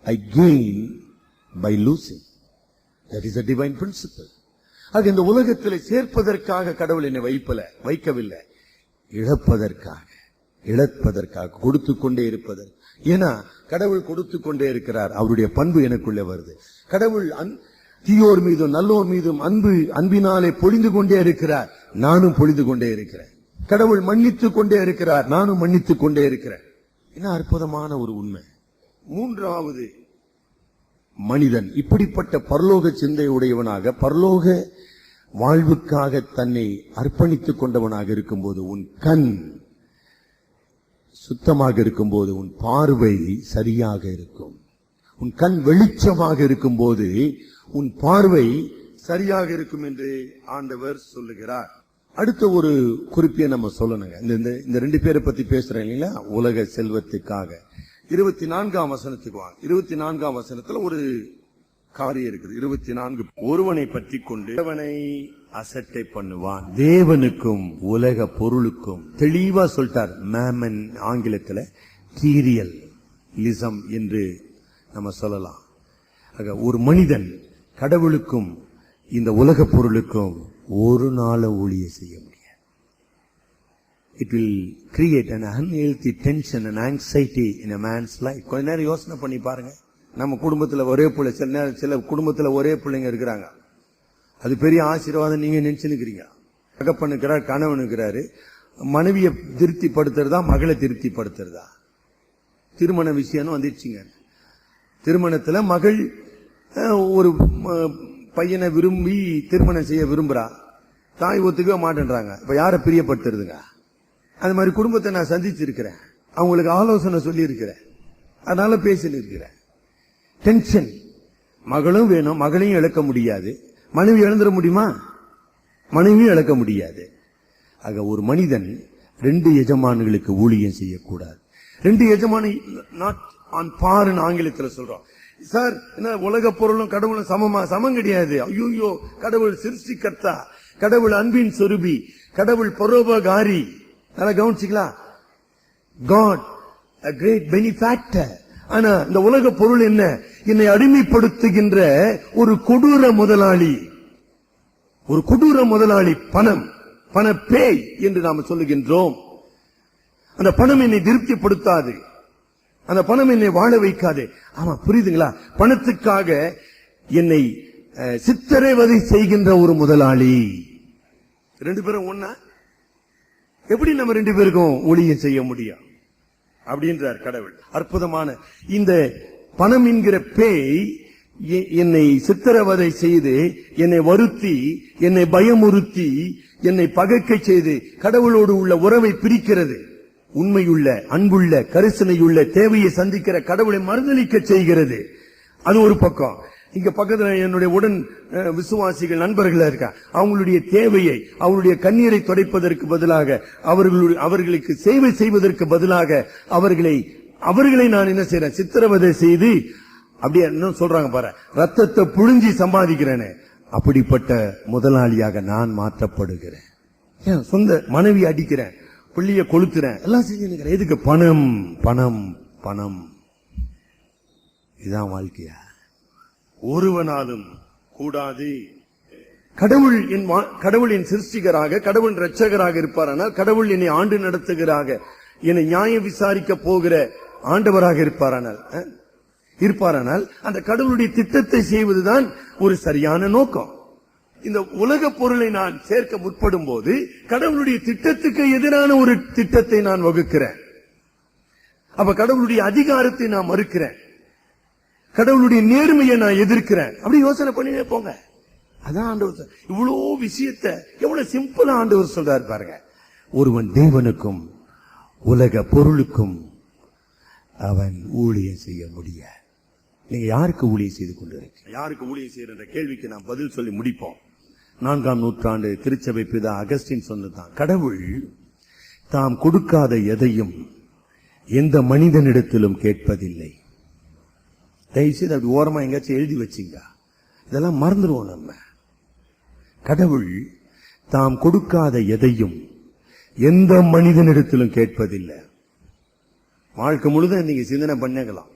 I gain by losing. That is a divine principle. ஆக இந்த உலகத்தில் சேர்ப்பதற்காக கடவுள் என்னை வைக்கவில்லை, இழப்பதற்காக கொடுத்து கொண்டே இருப்பதற்கு. ஏன்னா கடவுள் கொடுத்து கொண்டே இருக்கிறார். அவருடைய பண்பு எனக்குள்ளே வருது. கடவுள் தீயோர் மீதும் நல்லோர் மீதும் அன்பினாலே பொழிந்து கொண்டே இருக்கிறார். நானும் பொழிந்து கொண்டே இருக்கிறேன். கடவுள் மன்னித்துக் கொண்டே இருக்கிறார். நானும் மன்னித்துக் கொண்டே இருக்கிறேன். என்ன அற்புதமான ஒரு உண்மை. 3வது மனிதன் இப்படிப்பட்ட பரலோக சிந்தை உடையவனாக, பரலோக வாழ்வுக்காக தன்னை அர்ப்பணித்துக் கொண்டவனாக இருக்கும்போது, உன் கண் சுத்தமாக இருக்கும்போது உன் பார்வை சரியாக இருக்கும். உன் கண் வெளிச்சமாக இருக்கும்போது உன் பார்வை சரியாக இருக்கும் என்று ஆண்டவர் சொல்லுகிறார். அடுத்த ஒரு குறிப்பை நம்ம சொல்லணுங்க. இந்த 2 பேரை பத்தி பேசுறேன் இல்லைங்களா? உலக செல்வத்துக்காக 24ஆம் வசனத்துக்கு வாங்க. 24ஆம் வசனத்துல ஒரு காரியம் இருக்குது. 24 ஒருவனை பற்றி கொண்டு அவனை அசட்டை பண்ணுவான், தேவனுக்கும் உலக பொருளுக்கும். தெளிவா சொல்லிட்டார். மேமன் ஆங்கிலத்துல டீரியலிசம் என்று நம்ம சொல்லலாம். ஒரு மனிதன் கடவுளுக்கும் இந்த உலக பொருளுக்கும் ஒரு நாள் ஊழியம் செய்ய முடியாது. It will create an unhealthy tension and anxiety in a man's life. கொஞ்ச நேரம் யோசனை பண்ணி பாருங்க. நம்ம குடும்பத்துல ஒரே பிள்ளை, சில குடும்பத்துல ஒரே பிள்ளைங்க இருக்கிறாங்க. அது பெரிய ஆசீர்வாதம் நீங்க நினைச்சுக்கிறீங்க. தகப்பன் இருக்கிறார், கணவன் இருக்கிறாரு. மனைவியை திருப்திப்படுத்துறதா, மகளை திருப்திப்படுத்துறதா? திருமண விஷயம் வந்துடுச்சுங்க. திருமணத்துல மகள் ஒரு பையனை விரும்பி திருமணம் செய்ய விரும்புறா, தாய் ஒத்துக்கவே மாட்டேன்றாங்க. இப்ப யாரை பிரியப்படுத்துறதுங்க? அது மாதிரி குடும்பத்தை நான் சந்திச்சிருக்கிறேன், அவங்களுக்கு ஆலோசனை சொல்லி இருக்கிறேன், அதனால பேசின்னு இருக்கிறேன். டென்ஷன். மகளும் வேணும், மகளையும் இழக்க முடியாது. மனைவி இழந்துட முடியுமா? மனைவியும் இழக்க முடியாது. ஆக ஒரு மனிதன் 2 எஜமான்களுக்கு ஊழியம் செய்யக்கூடாது. 2 எஜமானி நாட் ஆன் பார் ஆங்கிலத்தில் சொல்றோம். சார், என்ன உலக பொருளும் கடவுளும் சமமா? சமம் கிடையாது. ஐயோ, கடவுள் சிருஷ்டிகர்த்தா, கடவுள் அன்பின் சொருபி, கடவுள் பரோபகாரி. நல்லா கவனிச்சிக்கலாம். God a great benefactor. ஆனா இந்த உலக பொருள் என்ன? என்னை அடிமைப்படுத்துகின்ற ஒரு கொடூர முதலாளி. ஒரு கொடூர முதலாளி. பணம், பண பேய் என்று நாம் சொல்லுகின்றோம். அந்த பணம் என்னை திருப்திப்படுத்தாது, அந்த பணம் என்னை வாழ வைக்காது. ஆமா, புரியுதுங்களா? பணத்துக்காக என்னை சித்திரவதை செய்கின்ற ஒரு முதலாளி. ரெண்டு பேரும் ஒண்ணா? எப்படி நம்ம ரெண்டு பேருக்கும் ஊழியம் செய்ய முடியும் அப்படின்றார் கடவுள். அற்புதமான இந்த பணம் என்கிற பேய் என்னை சித்திரவதை செய்து, என்னை வருத்தி, என்னை பயமுறுத்தி, என்னை பகைக்க செய்து கடவுளோடு உள்ள உறவை பிரிக்கிறது. உண்மையுள்ள, அன்புள்ள, கரிசனையுள்ள, தேவையை சந்திக்கிற கடவுளை மறுதலிக்க செய்கிறது. அது ஒரு பக்கம். இங்க பக்கத்துல என்னுடைய உடன் விசுவாசிகள் நண்பர்கள் இருக்கா, அவங்களுடைய தேவையை, அவருடைய கண்ணீரை துடைப்பதற்கு பதிலாக, அவர்களுக்கு சேவை செய்வதற்கு பதிலாக அவர்களை நான் என்ன செய்றேன்? சித்திரவதை செய்து, அப்படியே என்ன சொல்றாங்க பாரு, ரத்தத்தை புழிஞ்சி சம்பாதிக்கிறேன்னு. அப்படிப்பட்ட முதலாளியாக நான் மாற்றப்படுகிறேன். சொந்த மனைவி அடிக்கிறேன், பிள்ளைய கொளுத்துறேன், எல்லாம் செஞ்சு. எதுக்கு? பணம், பணம், பணம். இதுதான் வாழ்க்கையா? ஒருவனாலும் கூடாது. கடவுள் என் சிருஷ்டிகராக, கடவுள் இரட்சகராக இருப்பாரானால், கடவுள் என்னை ஆண்டு நடத்துகிறாக, என்னை நியாயம் விசாரிக்க போகிற ஆண்டவராக இருப்பாரானால் அந்த கடவுளுடைய திட்டத்தை செய்வதுதான் ஒரு சரியான நோக்கம். இந்த உலக பொருளை நான் சேர்க்க முற்படும் போது கடவுளுடைய திட்டத்துக்கு எதிரான ஒரு திட்டத்தை நான் வகுக்கிறேன். அப்ப கடவுளுடைய அதிகாரத்தை நான் மறுக்கிறேன், கடவுளுடைய நேர்மையை நான் எதிர்க்கிறேன். அப்படி யோசனை பண்ணினே போங்க. அதான் ஆண்டவர் இவ்வளவு விஷயத்தை எவ்வளவு சிம்பிளா ஆண்டவர் சொல்றாரு பாருங்க. ஒருவன் தேவனுக்கும் உலக பொருளுக்கும் அவன் ஊழியம் செய்ய முடியாது. நீங்க யாருக்கு ஊழியம் செய்து கொண்டிருக்கீங்க? யாருக்கு ஊழியம் செய்யற கேள்விக்கு நான் பதில் சொல்லி முடிப்போம். 4ஆம் நூற்றாண்டு திருச்சபை பிதா அகஸ்டின் சொன்னதான், கடவுள் தாம் கொடுக்காத எதையும் எந்த மனிதனிடத்திலும் கேட்பதில்லை. தயவுசெய்து அப்படி ஓரமா எங்காச்சும் எழுதி வச்சிங்க, இதெல்லாம் மறந்துடுவோம் நம்ம. கடவுள் தாம் கொடுக்காத எதையும் எந்த மனிதனிடத்திலும் கேட்பதில்லை. வாழ்க்கை முழுதும் நீங்க சிந்தனை பண்ணிக்கலாம்.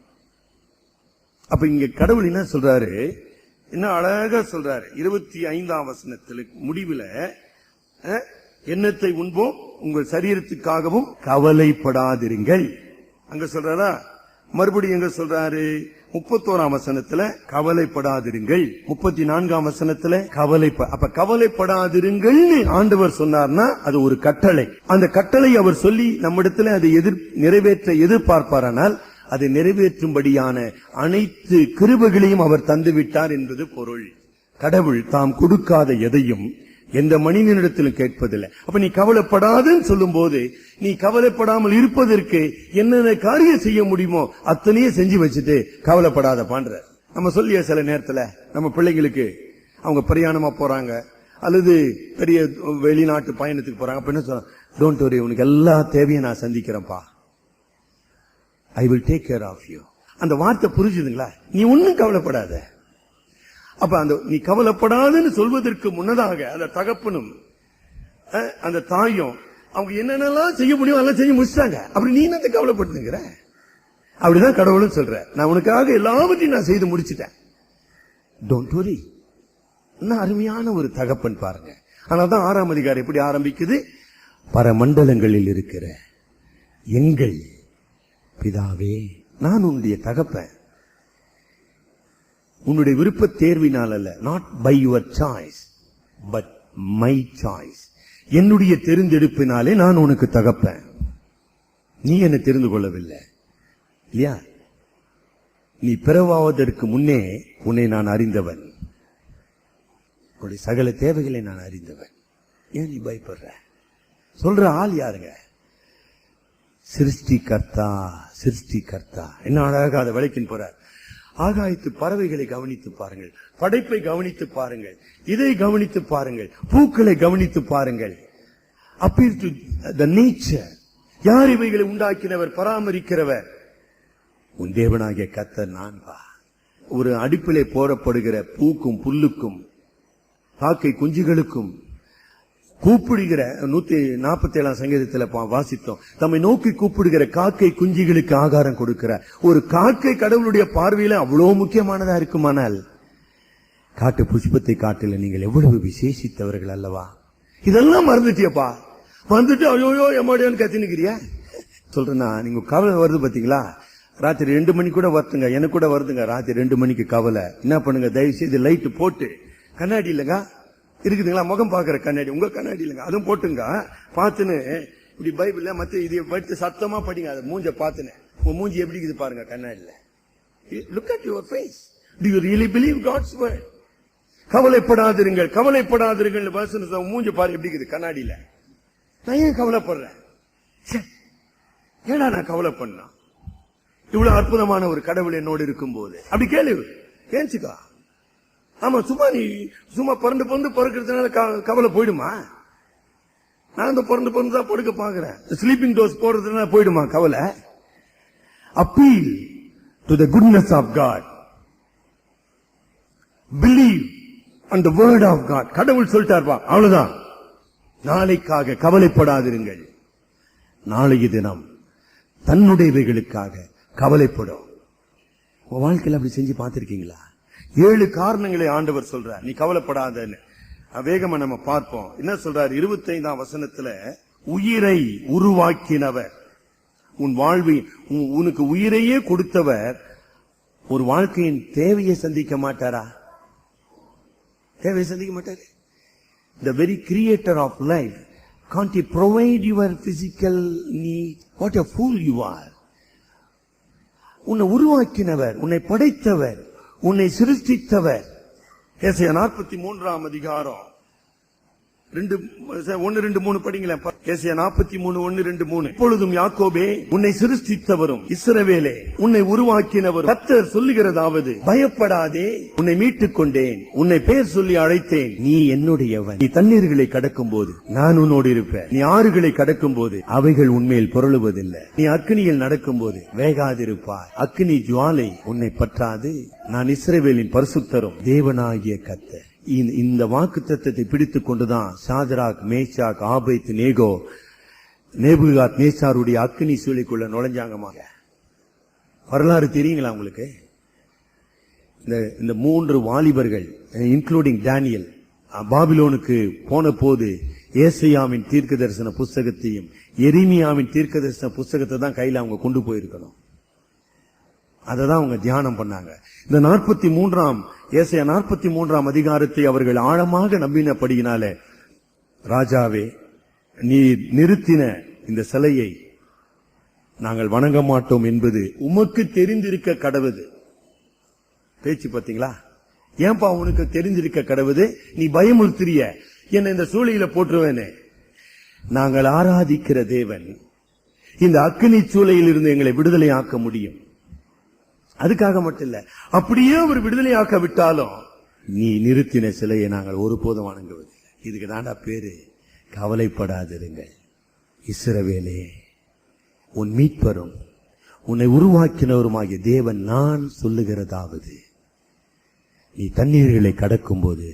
அப்ப இங்க கடவுள் என்ன சொல்றாரு? என்ன அழகா சொல்றாரு 25ஆம் வசனத்தில் முடிவுல, எண்ணத்தை உண்போம், உங்கள் சரீரத்துக்காகவும் கவலைப்படாதிருங்கள். அங்க சொல்றாரா? மறுபடியும் எங்க சொல்றாரு? 31ஆம் வசனத்துல கவலைப்படாதிருங்கள், 34ஆம் வசனத்துல அப்ப கவலைப்படாதிருங்கள் ஆண்டவர் சொன்னார்னா அது ஒரு கட்டளை. அந்த கட்டளை அவர் சொல்லி நம்மிடத்துல அதை நிறைவேற்ற எதிர்பார்ப்பாரானால் அதை நிறைவேற்றும்படியான அனைத்து கிருபைகளையும் அவர் தந்துவிட்டார் என்பது பொருள். கடவுள் தாம் கொடுக்காத எதையும் எந்த மனிதனிடத்திலும் கேட்பதில்லை. அப்ப நீ கவலைப்படாதுன்னு சொல்லும் போது, நீ கவலைப்படாமல் இருப்பதற்கு என்னென்ன காரியம் செய்ய முடியுமோ அத்தனையே செஞ்சு வச்சுட்டு கவலைப்படாத பண்ற. நம்ம சொல்லிய சில நேரத்துல நம்ம பிள்ளைங்களுக்கு அவங்க பிரயாணமா போறாங்க அல்லது பெரிய வெளிநாட்டு பயணத்துக்கு போறாங்க. அப்ப என்ன சொல்றாங்க? டோன்ட் வரி, உனக்கு எல்லா தேவையும் நான் சந்திக்கிறேன்ப்பா, I will take care of you. அந்த வார்த்தை புரிஞ்சுதுங்களா? நீ ஒன்னும் கவலைப்படாத. அப்ப அந்த நீ கவலைப்படாதுன்னு சொல்வதற்கு முன்னதாக அந்த தகப்பனும் அந்த தாயும் அவங்க என்னென்னலாம் செய்ய முடியும் அதெல்லாம் செஞ்சு முடிச்சிட்டாங்க. அப்படி நீ என்ன கவலைப்பட்டுங்கிற? அப்படிதான் கடவுளும் சொல்ற, நான் உனக்காக எல்லாவற்றையும் நான் செய்து முடிச்சிட்டேன், டோன்ட் வரி. இன்னும் அருமையான ஒரு தகப்பன் பாருங்க. ஆனால்தான் 6ஆம் அதிகாரம் எப்படி ஆரம்பிக்குது? பரமண்டலங்களில் இருக்கிற எங்கள் பிதாவே, நான் உன்னுடைய தகப்பன், உன்னுடைய விருப்ப தேர்வினால் அல்ல, not by your choice but my choice, என்னுடைய தெரிந்தெடுப்பினாலே நான் உனக்கு தகப்பன். நீ என்னை தெரிந்து கொள்ளவில்லை இல்லையா? நீ பிறவாவதற்கு முன்னே உன்னை நான் அறிந்தவன், உன்னுடைய சகல தேவைகளை நான் அறிந்தவன். ஏன் நீ பயப்படுற? சொல்ற ஆள் யாருங்க? சிருஷ்டிகர்த்தா, சிருஷ்டிகர்த்தா. என்ன அழகாக அதை விளக்கின் போறார். ஆகாயத்து பறவைகளை கவனித்து பாருங்கள், படைப்பை கவனித்து பாருங்கள், இதை கவனித்து பாருங்கள், பூக்களை கவனித்து பாருங்கள். Appeal to the nature. யார் இவைகளை உண்டாக்கினவர், பராமரிக்கிறவர்? உன் தேவனாகிய கர்த்தர் நான் வா. ஒரு அடுப்பிலே போடப்படுகிற பூக்கும் புல்லுக்கும் காக்கை குஞ்சுகளுக்கும் கூப்பிடுகிற 147 சங்கீதத்துல வாசித்தோம், தம்மை நோக்கி கூப்பிடுகிற காக்கை குஞ்சுகளுக்கு ஆகாரம் கொடுக்கிற ஒரு காக்கை கடவுளுடைய பார்வையில அவ்வளவு முக்கியமானதா இருக்குமானால் காட்டு புஷ்பத்தை காட்டில நீங்கள் எவ்வளவு விசேஷித்தவர்கள் அல்லவா? இதெல்லாம் மறந்துட்டியப்பா, வந்துட்டு ஐயோ எம்மாடியான்னு கத்தினுக்கிறியா சொல்றேன்னா, நீங்க கவலை வருது பாத்தீங்களா? ராத்திரி 2 மணி கூட வருதுங்க, எனக்கு கூட வருதுங்க ராத்திரி 2 மணிக்கு கவலை. என்ன பண்ணுங்க, தயவு செய்து லைட் போட்டு, கண்ணாடி இல்லைங்க இருக்குதுங்களா, முகம் பாக்குற கண்ணாடி, உங்க கண்ணாடி இல்லைங்க, அதுவும் போட்டுங்க, பாத்துன்னு இப்படி பைபிள்ல மத்த இதை படித்து சத்தமா படிங்க, அதை மூஞ்ச பாத்துன்னு உங்க மூஞ்சி எப்படி இருக்குது பாருங்க கண்ணாடியில. Look at your face. Do you really believe God's word? கவலைப்படாதிருங்கள், கவலைப்படாதிருங்கள் வசனம் மூஞ்சி பாரு எப்படி இருக்குது கண்ணாடியில. நான் ஏன் கவலைப்படுறேன்? ஏடா நான் கவலை பண்ணா? இவ்வளவு அற்புதமான ஒரு கடவுள் என்னோடு இருக்கும் போது அப்படி கேளு, கேச்சுக்கா. ஆமா, சும்மா பிறந்து பிறக்கிறதுனால கவலை போயிடுமா? நான் இந்த பிறந்து தான் படுக்க பாக்குறேன், ஸ்லீப்பிங் டோஸ் போடுறதுனால போயிடுமா கவலை? Appeal to the goodness of God, believe on the word of God. கடவுள் சொல்லிட்டார்ப்பா, அவ்வளவுதான். நாளைக்காக கவலைப்படாதிருங்கள். நாளைய தினம் தன்னுடையவைகளுக்காக கவலைப்படும். உங்க வாழ்க்கையில் அப்படி செஞ்சு பார்த்திருக்கீங்களா? 7 காரணங்களை ஆண்டவர் சொல்றார் நீ கவலைப்படாதன்னு. வேகமா நம்ம பார்ப்போம். என்ன சொல்றார்? 25ஆம் வசனத்துல, உயிரை உருவாக்கினவர், உன் வாழ்வை உனக்கு உயிரையே கொடுத்தவர் ஒரு வாழ்க்கையின் தேவையை சந்திக்க மாட்டாரா? தேவையை சந்திக்க மாட்டாரு? The very creator of life, can't he provide your physical need? What a fool you are. உன்னை உருவாக்கினவர், உன்னை படைத்தவர், உன்னை சிருஷ்டித்தவர். ஏசாயா 43ஆம் அதிகாரம் 1, 2, 3 படிங்களேன். ஏசாயா 43, 1, 2, 3. இப்பொழுதும் யாக்கோபே, உன்னை சிருஷ்டித்தவரும் இஸ்ரவேலே, உன்னை உருவாக்கினவரும் கர்த்தர் சொல்லுகிறதாவது, பயப்படாதே, உன்னை மீட்டுக் கொண்டேன், உன்னை பேர் சொல்லி அழைத்தேன், நீ என்னுடையவன். நீ தண்ணீர்களை கடக்கும் போது நான் உன்னோடு இருப்பேன், நீ ஆறுகளை கடக்கும் போது அவைகள் உன்மேல் புரளுவதில்லை, நீ அக்கினியில் நடக்கும் போது வேகாதிருப்பாய், அக்கினி ஜுவாலை உன்னை பற்றாது, நான் இஸ்ரவேலின் பரிசுத்தரும் தேவனாகிய கர்த்தர். இந்த வாக்கு தத்தத்தை பிடித்துக் கொண்டுதான் சாதராக், மேஷாக், ஆபேத் நேகோ, நேபுகாத் நேச்சாருடைய அக்கினி சூளைக்குள்ள நுழைஞ்சாங்கமா. வரலாறு தெரியுங்களா உங்களுக்கு? இந்த 3 வாலிபர்கள், இன்க்ளூடிங் டேனியல், பாபிலோனுக்கு போன போது ஏசாயாவின் தீர்க்க தரிசன புஸ்தகத்தையும் எரேமியாவின் தீர்க்க தரிசன புஸ்தகத்தை தான் கையில அவங்க கொண்டு போயிருக்கணும். அததான் அவங்க தியானம் பண்ணாங்க. இந்த 43ஆம் ஏசாயா 43ஆம் அதிகாரத்தை அவர்கள் ஆழமாக நம்பினபடியினாலே, ராஜாவே, நீ நிறுத்தின இந்த சிலையை நாங்கள் வணங்க மாட்டோம் என்பது உமக்கு தெரிந்திருக்க கடவுது. பேச்சு பாத்தீங்களா? ஏன்பா உனக்கு தெரிஞ்சிருக்க கடவுது? நீ பயமுறுத்திரிய என்ன இந்த சூளையில போட்டுருவேனே. நாங்கள் ஆராதிக்கிற தேவன் இந்த அக்கினி சூளையில் இருந்து எங்களை விடுதலை ஆக்க முடியும். அதுக்காக மட்டும் இல்ல, அப்படியே ஒரு விடுதலை ஆக்க விட்டாலும் நீ நிறுத்தின சிலையை நாங்கள் ஒருபோதும் வணங்குவதில்லை. இதுக்கு தாண்டா பேரு கவலைப்படாதிருங்கள். இஸ்ரவேலே, உன் மீட்பரும் உன்னை உருவாக்கினவருமாகிய தேவன் நான் சொல்லுகிறதாவது, நீ தண்ணீர்களை கடக்கும் போது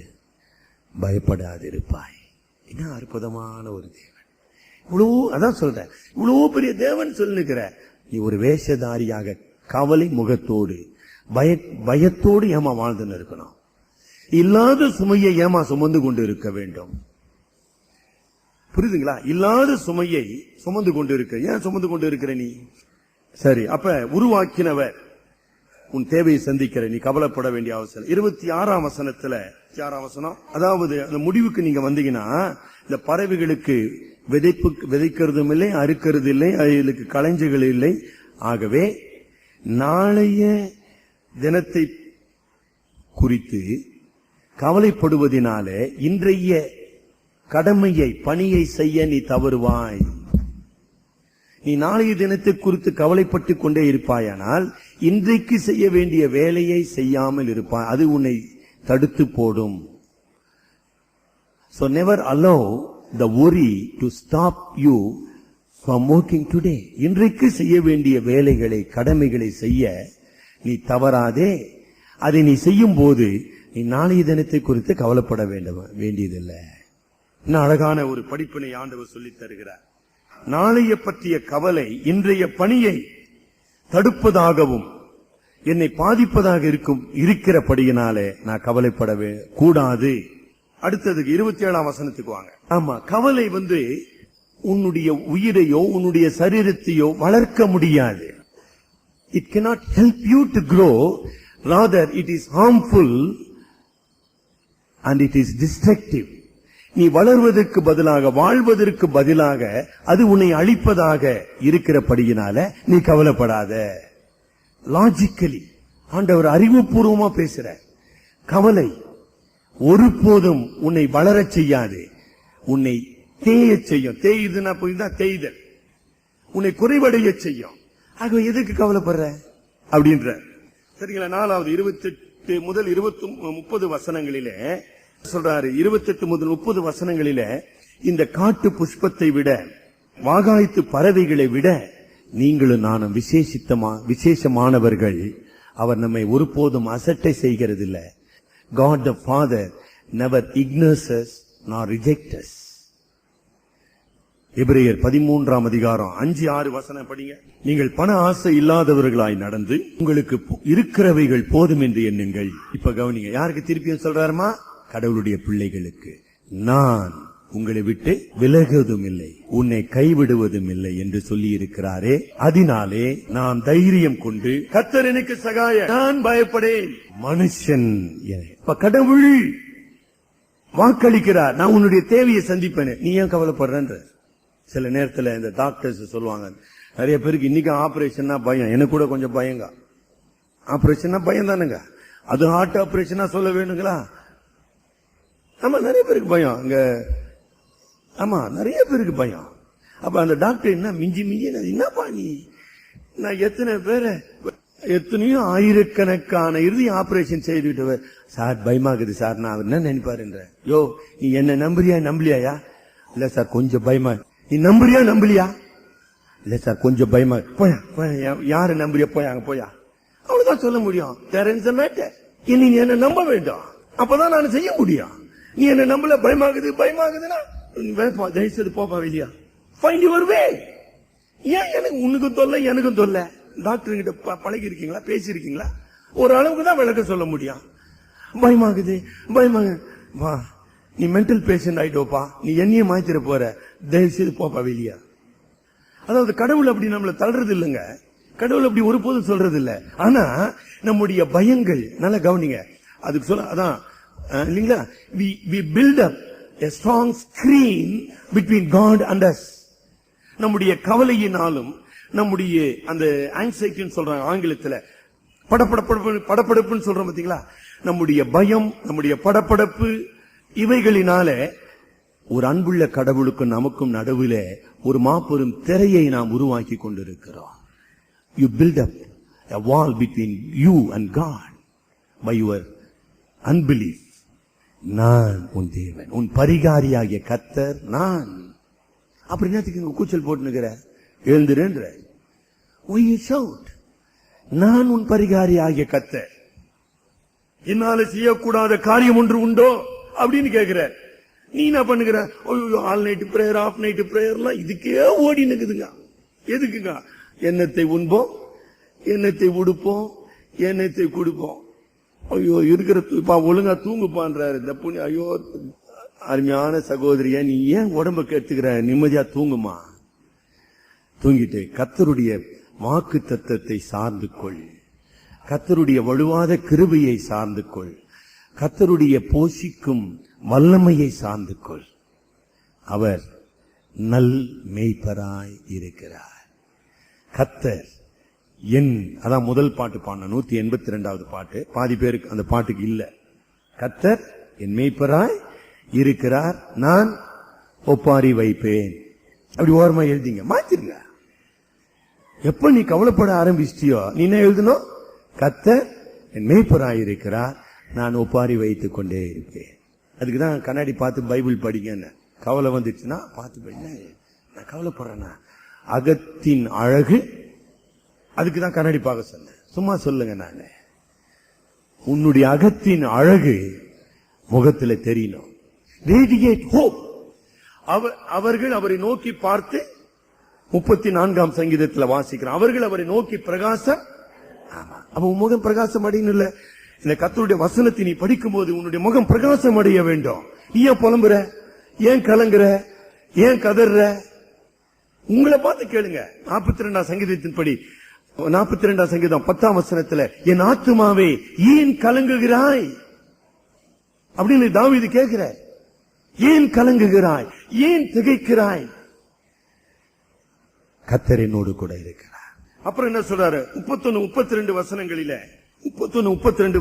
பயப்படாதிருப்பாய். என்ன அற்புதமான ஒரு தேவன்! இவ்வளவு, அதான் சொல்றேன், இவ்வளவு பெரிய தேவன் சொல்லுகிற நீ ஒரு வேஷதாரியாக கவலை முகத்தோடு பயத்தோடு ஏமா வாழ்ந்துன்னு இருக்கணும். இல்லாத சுமையை ஏமா சுமந்து கொண்டு இருக்க வேண்டும்? புரியுதுங்களா? இல்லாத சுமையை சுமந்து கொண்டு இருக்க. ஏன் சுமந்து கொண்டு இருக்கிற நீ? சரி, அப்ப உருவாக்கினவர் உன் தேவையை சந்திக்கிற, நீ கவலைப்பட வேண்டிய அவசியம். 26ஆம் வசனத்துல, 6ஆம் வசனம், அதாவது அந்த முடிவுக்கு நீங்க வந்தீங்கன்னா, இந்த பறவைகளுக்கு விதைக்கிறதும் இல்லை, அறுக்கிறது இல்லை, அதுக்கு களஞ்சிகள் இல்லை. ஆகவே நாளைய தினத்தை குறித்து கவலைப்படுவதனாலே இன்றைய கடமையை, பணியை செய்ய நீ தவறுவாய். நீ நாளைய தினத்தை குறித்து கவலைப்பட்டு கொண்டே இருப்பாயானால் இன்றைக்கு செய்ய வேண்டிய வேலையை செய்யாமல் இருப்பாய். அது உன்னை தடுத்து போடும். So never allow the worry to stop you from working today. இன்றைக்கு செய்ய வேண்டிய வேலைகளை, கடமைகளை செய்ய நீ தவறாதே. அதை நீ செய்யும் போது நீ நாளைய தினத்தை குறித்து கவலைப்பட வேண்டியதில்லை. இன்னும் அழகான ஒரு படிப்பினை ஆண்டவர் சொல்லித் தருகிறார். நாளைய பற்றிய கவலை இன்றைய பணியை தடுப்பதாகவும் என்னை பாதிப்பதாக இருக்கிறபடியினாலே நான் கவலைப்படவே கூடாது. அடுத்ததுக்கு 27ஆம் வசனத்துக்கு வாங்க. ஆமா, கவலை உன்னுடைய உயிரையோ உன்னுடைய சரீரத்தையோ வளர்க்க முடியாது. It cannot help you to grow, rather it is harmful and it is destructive. நீ வளர்வதற்கு பதிலாக, வாழ்வதற்கு பதிலாக அது உன்னை அழிப்பதாக இருக்கிறபடியினால நீ கவலைப்படாத. லாஜிக்கலி ஆண்டவர் அறிவுபூர்வமா பேசுற. கவலை ஒருபோதும் உன்னை வளரச் செய்யாது, உன்னை தேய செய்யும். தேயுதுன்னா புரியுதா? தேய்தல். உன்னை குறைவடைய செய்யும். ஆக எதுக்கு கவலைப்படுற அப்படின்ற. சரிங்களா? 4வது 28 முதல் 30 வசனங்களிலே சொல்றாரு. 28 முதல் 30 வசனங்களிலே இந்த காட்டு புஷ்பத்தை விட, வாகாய்த்து பறவைகளை விட நீங்களும் நானும் விசேஷமானவர்கள். அவர் நம்மை ஒருபோதும் அசட்டை செய்கிறது இல்ல. God the Father never ignores us nor rejects us. எபிரேயர் 13ஆம் அதிகாரம் 5-6 வசனம் படிங்க. நீங்கள் பண ஆசை இல்லாதவர்களாய் நடந்து உங்களுக்கு இருக்கிறவைகள் போதும் என்று எண்ணுங்கள். இப்ப கவனிங்க, யாருக்கு திருப்பியும் சொல்றாருமா? கடவுளுடைய பிள்ளைகளுக்கு. நான் உங்களை விட்டு விலகுவதும் இல்லை, உன்னை கைவிடுவதும் இல்லை என்று சொல்லி இருக்கிறாரே. அதனாலே நான் தைரியம் கொண்டு, கர்த்தர் எனக்கு சகாய, நான் பயப்படேன். மனுஷன் இப்ப கடவுள் வாக்களிக்கிறார், நான் உன்னுடைய தேவையை சந்திப்பேன், நீ ஏன் கவலைப்படுறன்ற. சில நேரத்தில் இந்த டாக்டர்ஸ் சொல்லுவாங்க, நிறைய பேருக்கு இன்னைக்கு ஆபரேஷன்னா பயம். எனக்கு கூட கொஞ்சம் பயங்க. ஆபரேஷன்னா பயம் தானுங்க. அது ஹார்ட் ஆபரேஷனா சொல்ல வேணுங்களா? ஆமா, நிறைய பேருக்கு பயம் அங்க. ஆமா, நிறைய பேருக்கு பயம். அப்ப அந்த டாக்டர் என்ன மிஞ்சி என்னப்பா நீ, நான் எத்தனையோ ஆயிரக்கணக்கான இறுதி ஆபரேஷன் செய்துவிட்டு, சார் பயமாகுது சார், நான் என்ன நினைப்பாருன்ற. யோ, நீ என்ன நம்பலையா? இல்ல சார் கொஞ்சம் பயமா. நீ நம்பலையா? இல்ல சார் கொஞ்சம் பயமா. போயா, யாரு நம்புறியா? போயா. அவ்வளவுதான் சொல்ல முடியும். நீ என்ன நம்ப வேண்டும், அப்பதான் நான் செய்ய முடியும். நீ என்ன நம்பல, பயமாகுதுன்னா தயவுசெய்து போப்பா வெளியா. Find your way. ஏன் எனக்கு உனக்கும் தொல்லை எனக்கும் தொல்லை? டாக்டர் கிட்ட பழகி இருக்கீங்களா, பேசி இருக்கீங்களா? ஒரு அளவுக்கு தான் விளக்க சொல்ல முடியும். பயமாகுது வா, நீ மென்டல் பேஷண்ட் ஆயிட்டோப்பா, நீ என்னையே மாத்திர போற, தயவுசெய்து போப்பா வெளியா. அதாவது கடவுள் அப்படி நம்மள தள்ளுறது இல்லைங்க. கடவுள் அப்படி ஒருபோதும் சொல்றது இல்ல. ஆனா நம்முடைய பயங்கள், நல்லா கவனிங்க, அதுக்கு சொல்ல அதான் இல்லீங்களா, we build up a strong screen between God and us. நம்முடைய கவலையினாலும் நம்முடைய அந்த ஆங்ஸைட்டின்னு சொல்றாங்க ஆங்கிலத்துல, படபடப்புன்னு சொல்றோம் பாத்தீங்களா, நம்முடைய பயம், நம்முடைய படபடப்பு, இவைகளினால ஒரு அன்புள்ள கடவுளுக்கும் நமக்கும் நடுவில் ஒரு மாபெரும் திரையை நாம் உருவாக்கி கொண்டிருக்கிறோம். You build up a wall between you and God by your unbelief. நான் உன் தேவன், உன் பரிகாரியாகிய கர்த்தர் நான். அப்படி என்னத்துக்கு கூச்சல் போட்டுனுக்கிற? எழுந்துருன்ற. Why you shout? நான் உன் பரிகாரியாகிய கர்த்தர், என்னால செய்யக்கூடாத காரியம் ஒன்று உண்டோ அப்படின்னு கேட்கிற. நீ என்ன பண்ணுகிற? All night prayer, half night பிரேயர்லாம் இதுக்கே ஓடி நிக்குதுங்க. எதுக்குங்க? எண்ணத்தை உண்போம், எண்ணத்தை உடுப்போம், எண்ணத்தை குடுப்போம். ஐயோ இருக்கிற ஒழுங்கா தூங்குப்பான்றாரு இந்த புண்ணி. ஐயோ அருமையான சகோதரிய, நீ ஏன் உடம்ப கெடுத்துக்கிற? நிம்மதியா தூங்குமா. தூங்கிட்டு கர்த்தருடைய வாக்கு தத்தத்தை சார்ந்து கொள், கர்த்தருடைய வலுவாத கிருபையை சார்ந்து கொள், கர்த்தருடைய போஷிக்கும் வல்லமையை சார்ந்து கொள். அவர் நல் மேய்ப்பராய் இருக்கிறார். கர்த்தர் அதான் முதல் பாட்டு பாடின 182வது பாட்டு. பாதி பேருக்கு அந்த பாட்டுக்கு இல்ல. கர்த்தர் என் மேய்ப்பராய் இருக்கிறார், நான் ஒப்பாரி வைப்பேன். அப்படி ஓரமா எழுதிங்க, மாத்திருங்க. எப்ப நீ கவலைப்பட ஆரம்பிச்சிட்டியோ நீ என்ன எழுதணும்? கர்த்தர் என் மேய்ப்பராய் இருக்கிறார், நான் ஒப்பாரி வைத்துக் கொண்டே இருப்பேன். அதுக்குதான் கண்ணாடி பார்த்து பைபிள் படிக்க. கவலை வந்துச்சுன்னா பார்த்து படிங்க. நான் கவலைப்படுறேன்னா அகத்தின் அழகு, அதுக்குதான் கண்ணாடி பார்க்க சொன்னேன். சும்மா சொல்லுங்க, நான் உன்னுடைய அகத்தின் அழகு முகத்துல தெரியணும். Radiate hope. அவர்கள் அவரை நோக்கி பார்த்து 34ஆம் சங்கீதத்தில் வாசிக்கிறோம். அவர்கள் அவரை நோக்கி பிரகாசம். அப்ப முகம் பிரகாசம் அடையணும் இல்ல? இந்த கர்த்தருடைய வசனத்தை நீ படிக்கும் போது உன்னுடைய முகம் பிரகாசம் அடைய வேண்டும். நீ ஏன் புலம்புற? ஏன் கலங்குற? ஏன் கதற? உங்களை பார்த்து கேளுங்க. 42ஆம் சங்கீதத்தின்படி 42ஆம் சங்கீதம் 10ஆம் வசனத்துல, என் ஆத்துமாவே ஏன் கலங்குகிறாய் அப்படின்னு தாவீது கேட்கிற. ஏன் கலங்குகிறாய்? ஏன் திகைக்கிறாய்? கர்த்தர் என்னோடு கூட இருக்கிறார். அப்புறம் என்ன சொல்றாரு? 31-32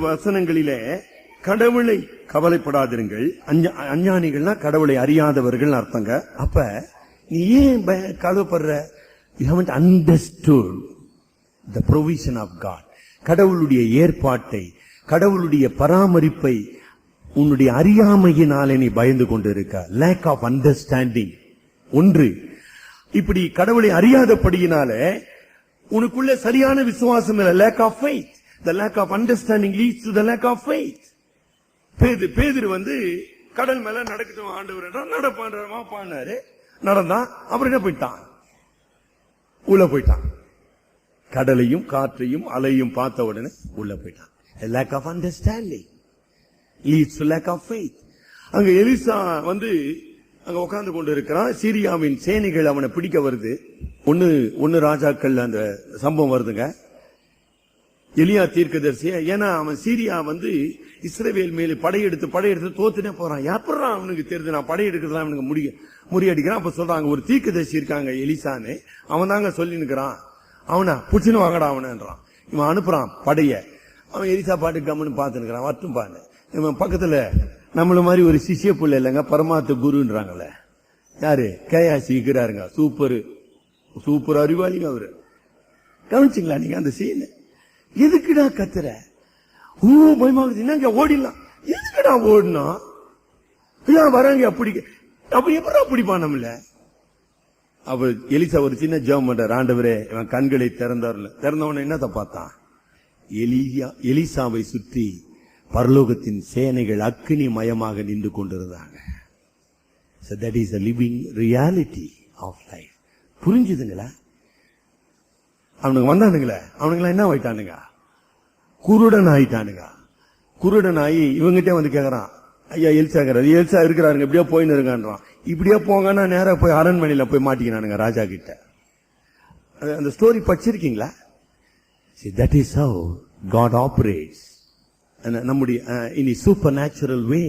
வசனங்களிலே கடவுளை கவலைப்படாதிருங்கள். அஞ்ஞானிகள்னா கடவுளை அறியாதவர்கள் அர்த்தங்க. அப்ப நீ ஏன் கவலைப்படுற? You haven't understood the provision of God. கடவுளுடைய ஏற்பாட்டை, கடவுளுடைய பராமரிப்பை உன்னுடைய அறியாமையினாலே நீ பயந்து கொண்டிருக்க. lack of understanding. ஒன்று, இப்படி கடவுளை அறியாதபடியினால உனக்குள்ள சரியான விசுவாசம் இல்ல. lack of faith. the lack of understanding leads to the lack of faith. பேதுரு கடல் மேல நடக்கட்டும் ஆண்டவர் என்றார். நடப்பாரு, நடந்தான். அப்புறம் என்ன போயிட்டான்? உள்ள போயிட்டான். கடலையும் காற்றையும் அலையும் பார்த்த உடனே உள்ள போயிட்டான். lack of understanding leads to lack of faith. அங்க எலிசா அங்க உட்கார்ந்து கொண்டு இருக்கிறான். சீரியாவின் சேனைகள் அவனை பிடிக்க வருது. ஒன்னு ராஜாக்கள் அந்த சம்பவம் வருதுங்க. எலியா தீர்க்கதரிசிய, ஏன்னா அவன் சீரியா இஸ்ரவேல் மேல படையெடுத்து தோத்துனே போறான். எப்படா அவனுக்கு தெரிஞ்சு நான் படையெடுக்கிறதா அவனுக்கு முறியடிக்கிறான். அப்ப சொல்றாங்க, ஒரு தீர்க்கதரிசி இருக்காங்க எலிசான்னு, அவன் தாங்க சொல்லி நிக்கிறான். அவனா புடிச்சுன்னு வாங்கடா அவனன்றான். இவன் அனுப்புறான் படைய. அவன் எலிசா பாட்டு கம்முன்னு பார்த்து நிக்கிறான். வட்டும் பான்னு இவன் பக்கத்துல நம்மள மாதிரி ஒரு சிஷ்ய புள்ள இல்லைங்க, பரமாத்த குருன்றாங்கல்ல, யாரு? கேயாசி இருக்கிறாருங்க. சூப்பர் அறிவாளிங்க அவரு. கவனிச்சிங்களா நீங்க அந்த சீன்? எதுக்குடா கத்துற? பயமாகுது. என்னங்க ஓடிடலாம். எதுக்குடா ஓடணும்? வராங்க. அப்படி எப்படா பிடிப்பான் நம்மள? அவ எலிசா ஒரு சின்ன ஜெபம் பண்றார். ஆண்டவரே, இவன் கண்களை திறந்தவன என்னத்தை பார்த்தான்? எலிசாவை சுற்றி பரலோகத்தின் சேனைகள் அக்கினி மயமாக நின்று கொண்டிருந்தாங்க. So that is a living reality of life. புரிஞ்சுதுங்களா? அவனுக்கு வந்தானுங்களே, அவனுங்களா என்ன ஆயிட்டானுங்க? குருடன் ஆயிட்டானுங்க. குருடன் ஆகி இவங்கிட்டே கேக்குறான், ஐயா எலிசா இருக்கிறாருங்க, இப்படியே போயின்னு இருக்கான்றான். இப்படியே போங்கன்னா நேரா போய் அரண்மனையில போய் மாட்டிக்கினானுங்க ராஜா கிட்ட. அந்த ஸ்டோரி படிச்சிருக்கீங்களா? See, that is how God operates. நம்முடைய இனி சூப்பர் நேச்சுரல் வே,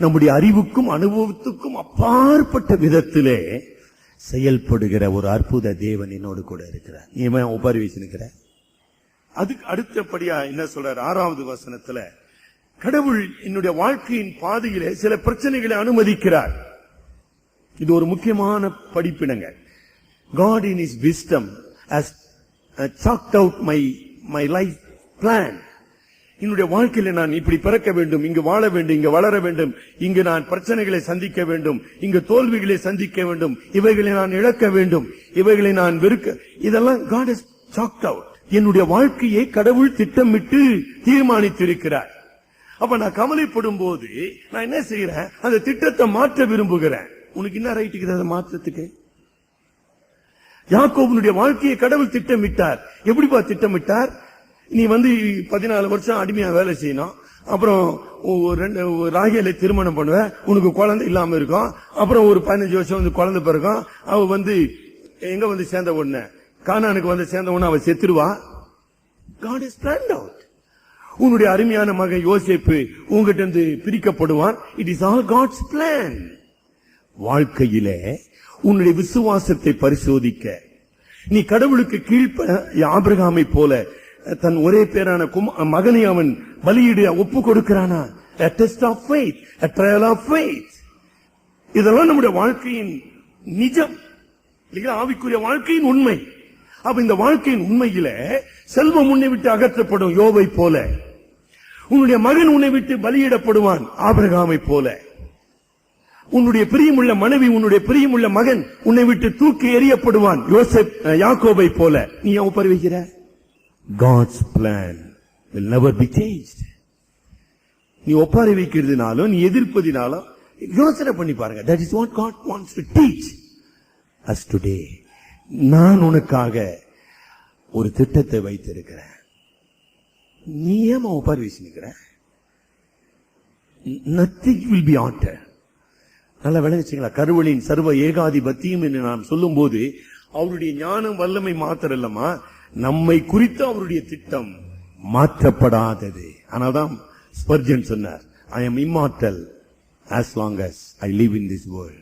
நம்முடைய அறிவுக்கும் அனுபவத்துக்கும் அப்பாற்பட்ட விதத்திலே செயல்படுகிற ஒரு அற்புத தேவன் என்னோடு கூட இருக்கிறார். நீ ஒப்பாரி வச்சுக்கிற. அதுக்கு அடுத்தபடியா என்ன சொல்றார்? 6வது வசனத்துல, கடவுள் என்னுடைய வாழ்க்கையின் பாதையிலே சில பிரச்சனைகளை அனுமதிக்கிறார். இது ஒரு முக்கியமான படிப்பினங்க. God in his wisdom has chalked out my life plan. என்னுடைய வாழ்க்கையில நான் இப்படி பிறக்க வேண்டும், இங்கு வாழ வேண்டும், இங்கு வளர வேண்டும், இங்கு நான் பிரச்சனைகளை சந்திக்க வேண்டும், இங்கு தோல்விகளை சந்திக்க வேண்டும், இவைகளை நான் இழக்க வேண்டும், இவைகளை நான் வெறுக்க, இதெல்லாம் God has chalked out. என்னுடைய வாழ்க்கையை கடவுள் திட்டமிட்டு தீர்மானித்திருக்கிறார். அப்ப நான் கவலைப்படும் போது நான் என்ன செய்யறேன்? அந்த திட்டத்தை மாற்ற விரும்புகிறேன். உனக்கு என்ன ரைட் இருக்குது அதை மாற்றத்துக்கு? யாக்கோபுடைய வாழ்க்கையை கடவுள் திட்டமிட்டார். எப்படிப்பா திட்டமிட்டார்? நீ 14 வருஷம் அடிமையா வேலை செய்யணும், அப்புறம் ராகேலை திருமணம் பண்ணுவ, உனக்கு குழந்தை இல்லாம இருக்கும், அப்புறம் ஒரு 15 வருஷம் குழந்தை பிறக்கும். அவ எங்க சேர்ந்த உடனே கானானுக்கு சேர்ந்த உடனே அவ செத்துருவா. God has planned out. உன்னுடைய அருமையான மகன் யோசேப்பு உங்ககிட்ட இருந்து பிரிக்கப்படுவான். It is all God's plan. வாழ்க்கையிலே உன்னுடைய விசுவாசத்தை பரிசோதிக்க நீ கடவுளுக்கு ஆபிரகாமை போல தன் ஒரே பேரான மகனை அவன் பலியிட ஒப்பு கொடுக்கிறானா? A test of faith, a trial of faith. இதெல்லாம் நம்முடைய வாழ்க்கையின் நிஜம், ஆவிக்குரிய வாழ்க்கையின் உண்மை. அப்ப இந்த வாழ்க்கையின் உண்மையில செல்வம் உன்னை விட்டு அகற்றப்படும் யோபை போல, உன்னுடைய மகன் உன்னை விட்டு பலியிடப்படுவான் ஆபிரகாமை போல, உன்னுடைய பிரியமுள்ள மனைவி, உன்னுடைய பிரியமுள்ள மகன் உன்னை விட்டு தூக்கி எறியப்படுவான் யாக்கோபை போல. நீ ஒப்பாரி வைக்கிற? God's plan will never be changed. நீ ஒப்பாரி வைக்கிறதுனாலும் நீ எதிர்ப்பதினாலும் யோசனை பண்ணி பாருங்க. That is what God wants to teach us today. நான் உனக்காக ஒரு திட்டத்தை வைத்திருக்கிறேன். நீ ஏன் உபார் வீசினுக்கிற? Nothing will be altered. நல்லா விளங்குச்சுங்களா? கருவழியின் சர்வ ஏகாதிபத்தியம் என்று நாம் சொல்லும் போது அவருடைய ஞானம் வல்லமை மாத்திரம் இல்லமா, நம்மை குறித்து அவருடைய திட்டம் மாற்றப்படாதது. ஆனால்தான் ஸ்பர்ஜன் சொன்னார், I am immortal as long as I live in this world.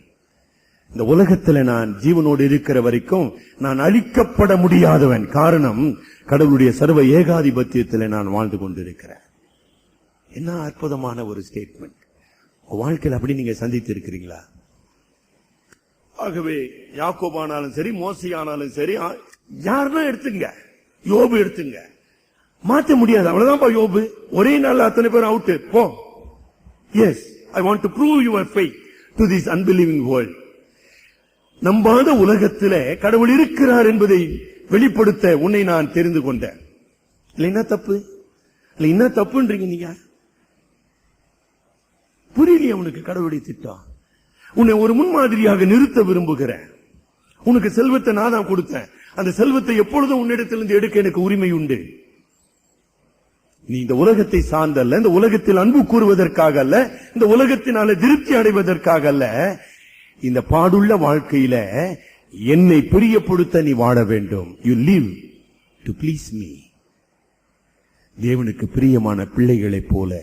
இந்த உலகத்தில் நான் ஜீவனோடு இருக்கிற வரைக்கும் நான் அழிக்கப்பட முடியாதவன். காரணம், கடவுளுடைய சர்வ ஏகாதிபத்தியத்தில் நான் வாழ்ந்து கொண்டிருக்கிறேன். என்ன அற்புதமான ஒரு ஸ்டேட்மெண்ட். வாழ்க்கையில் அப்படி நீங்க சந்தித்து இருக்கிறீங்களா? ஆகவே யாக்கோபானாலும் சரி, மோசையானாலும் சரி, யாருன்னா எடுத்துங்க, யோபு எடுத்துங்க, மாற்ற முடியாது. அவ்வளவுதான் யோபு. ஒரே நாள் அத்தனை பேர் அவுட். போ. Yes, I want to prove your faith to this unbelieving world. நம்பாத உலகத்திலே கடவுள் இருக்கிறார் என்பதை வெளிப்படுத்த உன்னை நான் தெரிந்து கொண்டேன். இல்ல என்ன தப்பு? இல்ல என்ன தப்புன்றீங்க நீங்க? புரியலையே உனக்கு கடவுளுடைய திட்டம்? உன்னை ஒரு முன்மாதிரியாக நிறுத்த விரும்புகிறேன். உனக்கு செல்வத்தை நான் தான் கொடுத்தேன். அந்த செல்வத்தை எப்பொழுதும் உன்னிடத்திலிருந்து எடுக்க எனக்கு உரிமை உண்டு. நீ இந்த உலகத்தை சார்ந்தல்ல, இந்த உலகத்தில் அன்பு கூறுவதற்காக அல்ல, இந்த உலகத்தினால திருப்தி அடைவதற்காக அல்ல, இந்த பாடுள்ள வாழ்க்கையில என்னை பிரியப்படுத்த நீ வாழ வேண்டும். You live to please me. தேவனுக்கு பிரியமான பிள்ளைகளைப் போல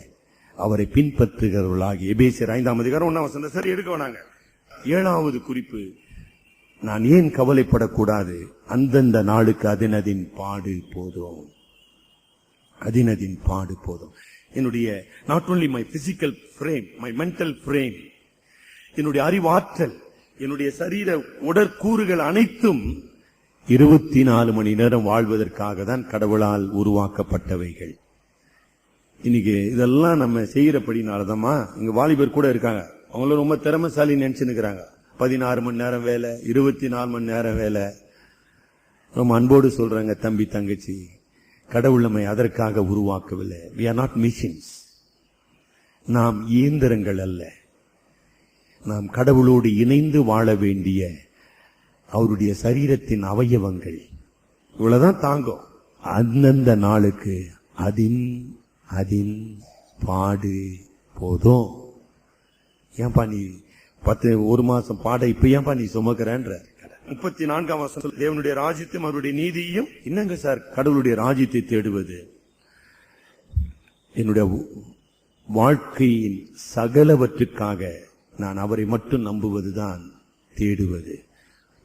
அவரை பின்பற்றுகிறவர்களாகி எபேசியர் 5ஆம் அதிகாரம் 1ஆம் வசனம். சரி, எடுக்க வேணாங்க. 7வது குறிப்பு, நான் ஏன் கவலைப்படக்கூடாது? அந்தந்த நாளுக்கு அதினதின் பாடு போதும். அதினதின் பாடு போதும். என்னுடைய not only my physical frame, my mental frame, என்னுடைய அறிவாற்றல், என்னுடைய சரீர உடற்கூறுகள் அனைத்தும் 24 மணி நேரம் வாழ்வதற்காக தான் கடவுளால் உருவாக்கப்பட்டவைகள். இன்னைக்கு இதெல்லாம் நம்ம செய்யறபடினாலதாம்மா இங்க வாலிபர் கூட இருக்காங்க, அவங்களும் ரொம்ப திறமைசாலி நினைச்சுக்கிறாங்க. 16 மணி நேரம் வேலை, 24 மணி நேரம் வேலை. ரொம்ப அன்போடு சொல்றாங்க, தம்பி தங்கச்சி, கடவுள் நம்மை அதற்காக உருவாக்கவில்லை. we are not machines. நாம் இயந்திரங்கள் அல்ல. நாம் கடவுளோடு இணைந்து வாழ வேண்டிய அவருடைய சரீரத்தின் அவயவங்கள். இவ்வளவுதான் தாங்கும். அந்தந்த நாளுக்கு அதின் பாடு போதும். ஏன்பா நீ 1 மாசம் பாட இப்ப ஏன்பா நீ சுமக்கிறன்ற? 34ஆம் வசனம், தேவனுடைய ராஜ்யத்தையும் அவருடைய நீதியையும். என்னங்க சார் கடவுளுடைய ராஜ்யத்தை தேடுவது? என்னுடைய வாழ்க்கையின் சகலவற்றுக்காக நான் அவரை மட்டும் நம்புவதுதான் தேடுவது.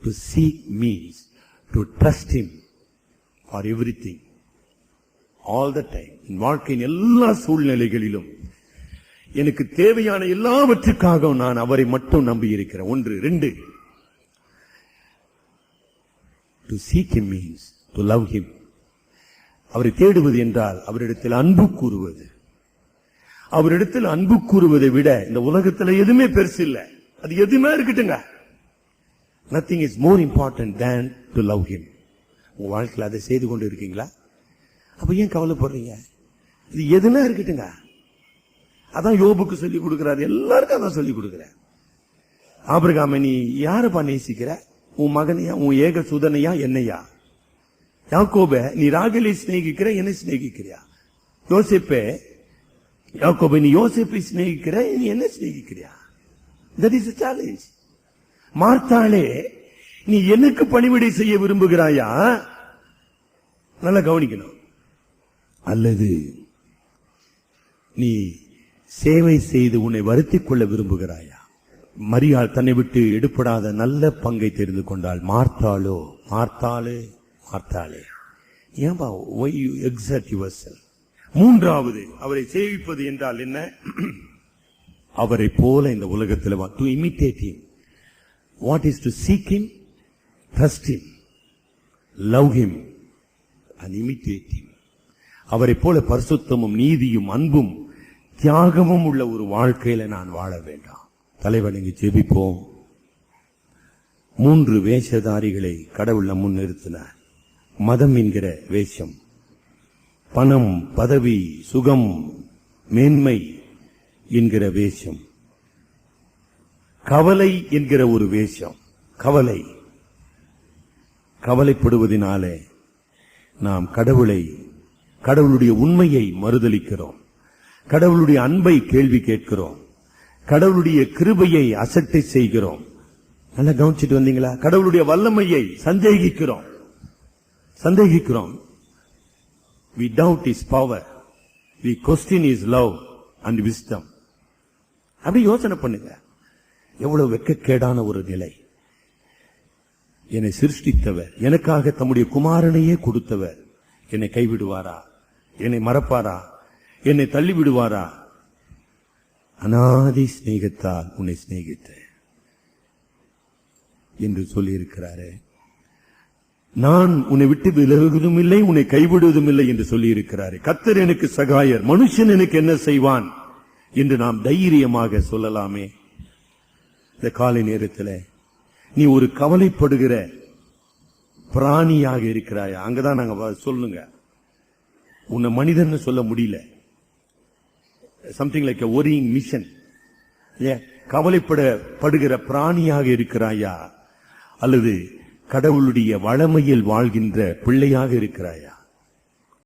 To seek means to trust him for everything, all the time. என் வாழ்க்கையின் எல்லா சூழ்நிலைகளிலும் எனக்கு தேவையான எல்லாவற்றுக்காக நான் அவரை மட்டும் நம்பி இருக்கிறேன். 1. 2, to seek him means to love him. அவரை தேடுவது என்றால் அவரிடத்தில் அன்பு கூறுவது. அவரிடத்தில் அன்பு கூறுவதை விட இந்த உலகத்தில் எதுவுமே பெருசு இல்லை. அது எதுவுமே இருக்கட்டுங்க. Nothing is more important than to love him. உங்க வாழ்க்கையில் அதை செய்து கொண்டு இருக்கீங்களா? அப்ப ஏன் கவலைப்படுறீங்க? இது எதுனா இருக்கட்டுங்க. அதான் யோபுக்கு சொல்லி கொடுக்கிறார், எல்லாருக்கும் அதான் சொல்லி கொடுக்கிறார். ஆபிரகாமை நீ யாரப்பா நேசிக்கிற? உன் மகனையா, உன் ஏக சுதனையா, என்னையா? யாக்கோபே நீ ராகலை சிநேகிக்கிற, என்னை சிநேகிக்கிறியா? யோசேப்பே, யாக்கோபே நீ யோசேப்பை சிநேகிக்கிற, நீ என்ன சிநேகிக்கிறியா? That is a challenge. மார்த்தாளே, நீ எனக்கு பணிவிடை செய்ய விரும்புகிறாயா? நல்லா கவனிக்கணும். அல்லது நீ சேவை செய்து உன்னை வருத்திக் கொள்ள விரும்புகிறாயா? மரியாள் தன்னை விட்டு எடுப்படாத நல்ல பங்கை தெரிந்து கொண்டாள். மார்த்தாளே, ஏன்பா why you exert yourself? 3வது, அவரை சேவிப்பது என்றால் என்ன? அவரை போல இந்த உலகத்தில் to imitate him. What is to seek him? Trust him, love him and imitate him. அவரை போல பரிசுத்தமும் நீதியும் அன்பும் தியாகமும் உள்ள ஒரு வாழ்க்கையில நான் வாழ வேண்டாம். தலைவணங்கி ஜெபிப்போம். 3 வேஷதாரிகளை கடவுள் முன் நிறுத்தினார். மதம் என்கிற வேஷம், பணம், பதவி, சுகம், மேன்மை என்கிற வேஷம், கவலை என்கிற ஒரு வேஷம். கவலைப்படுவதனாலே நாம் கடவுளுடைய உண்மையை மறுதலிக்கிறோம், கடவுளுடைய அன்பை கேள்வி கேட்கிறோம், கடவுளுடைய கிருபையை அசட்டை செய்கிறோம். நல்லா கவனிச்சிட்டு வந்தீங்களா? கடவுளுடைய வல்லமையை சந்தேகிக்கிறோம். We doubt his power, we question his love and wisdom. அப்படி யோசனை பண்ணுங்க, எவ்வளவு வெட்கக்கேடான ஒரு நிலை. என்னை சிருஷ்டித்தவர், எனக்காக தம்முடைய குமாரனையே கொடுத்தவர் என்னை கைவிடுவாரா? என்னை மறப்பாரா? என்னை தள்ளிவிடுவாரா? அநாதி சிநேகத்தால் உன்னை சிநேகித்தேன் என்று சொல்லி இருக்கிறாரு. நான் உன்னை விட்டு விலகுவதும் இல்லை, உன்னை கைவிடுவதும் இல்லை என்று சொல்லி இருக்கிறாரு. கர்த்தர் எனக்கு சகாயர், மனுஷன் எனக்கு என்ன செய்வான் என்று நாம் தைரியமாக சொல்லலாமே. இந்த காலை நேரத்தில் நீ ஒரு கவலைப்படுகிற பிராணியாக இருக்கிறாயா? அங்கதான் நாங்க சொல்லுங்க, உன்னை மனிதன் சொல்ல முடியல. Something like a worrying mission. கவலைப்படுகிற பிராணியாக இருக்கிறாயா அல்லது கடவுளுடைய வளமையில் வாழ்கின்ற பிள்ளையாக இருக்கிறாயா?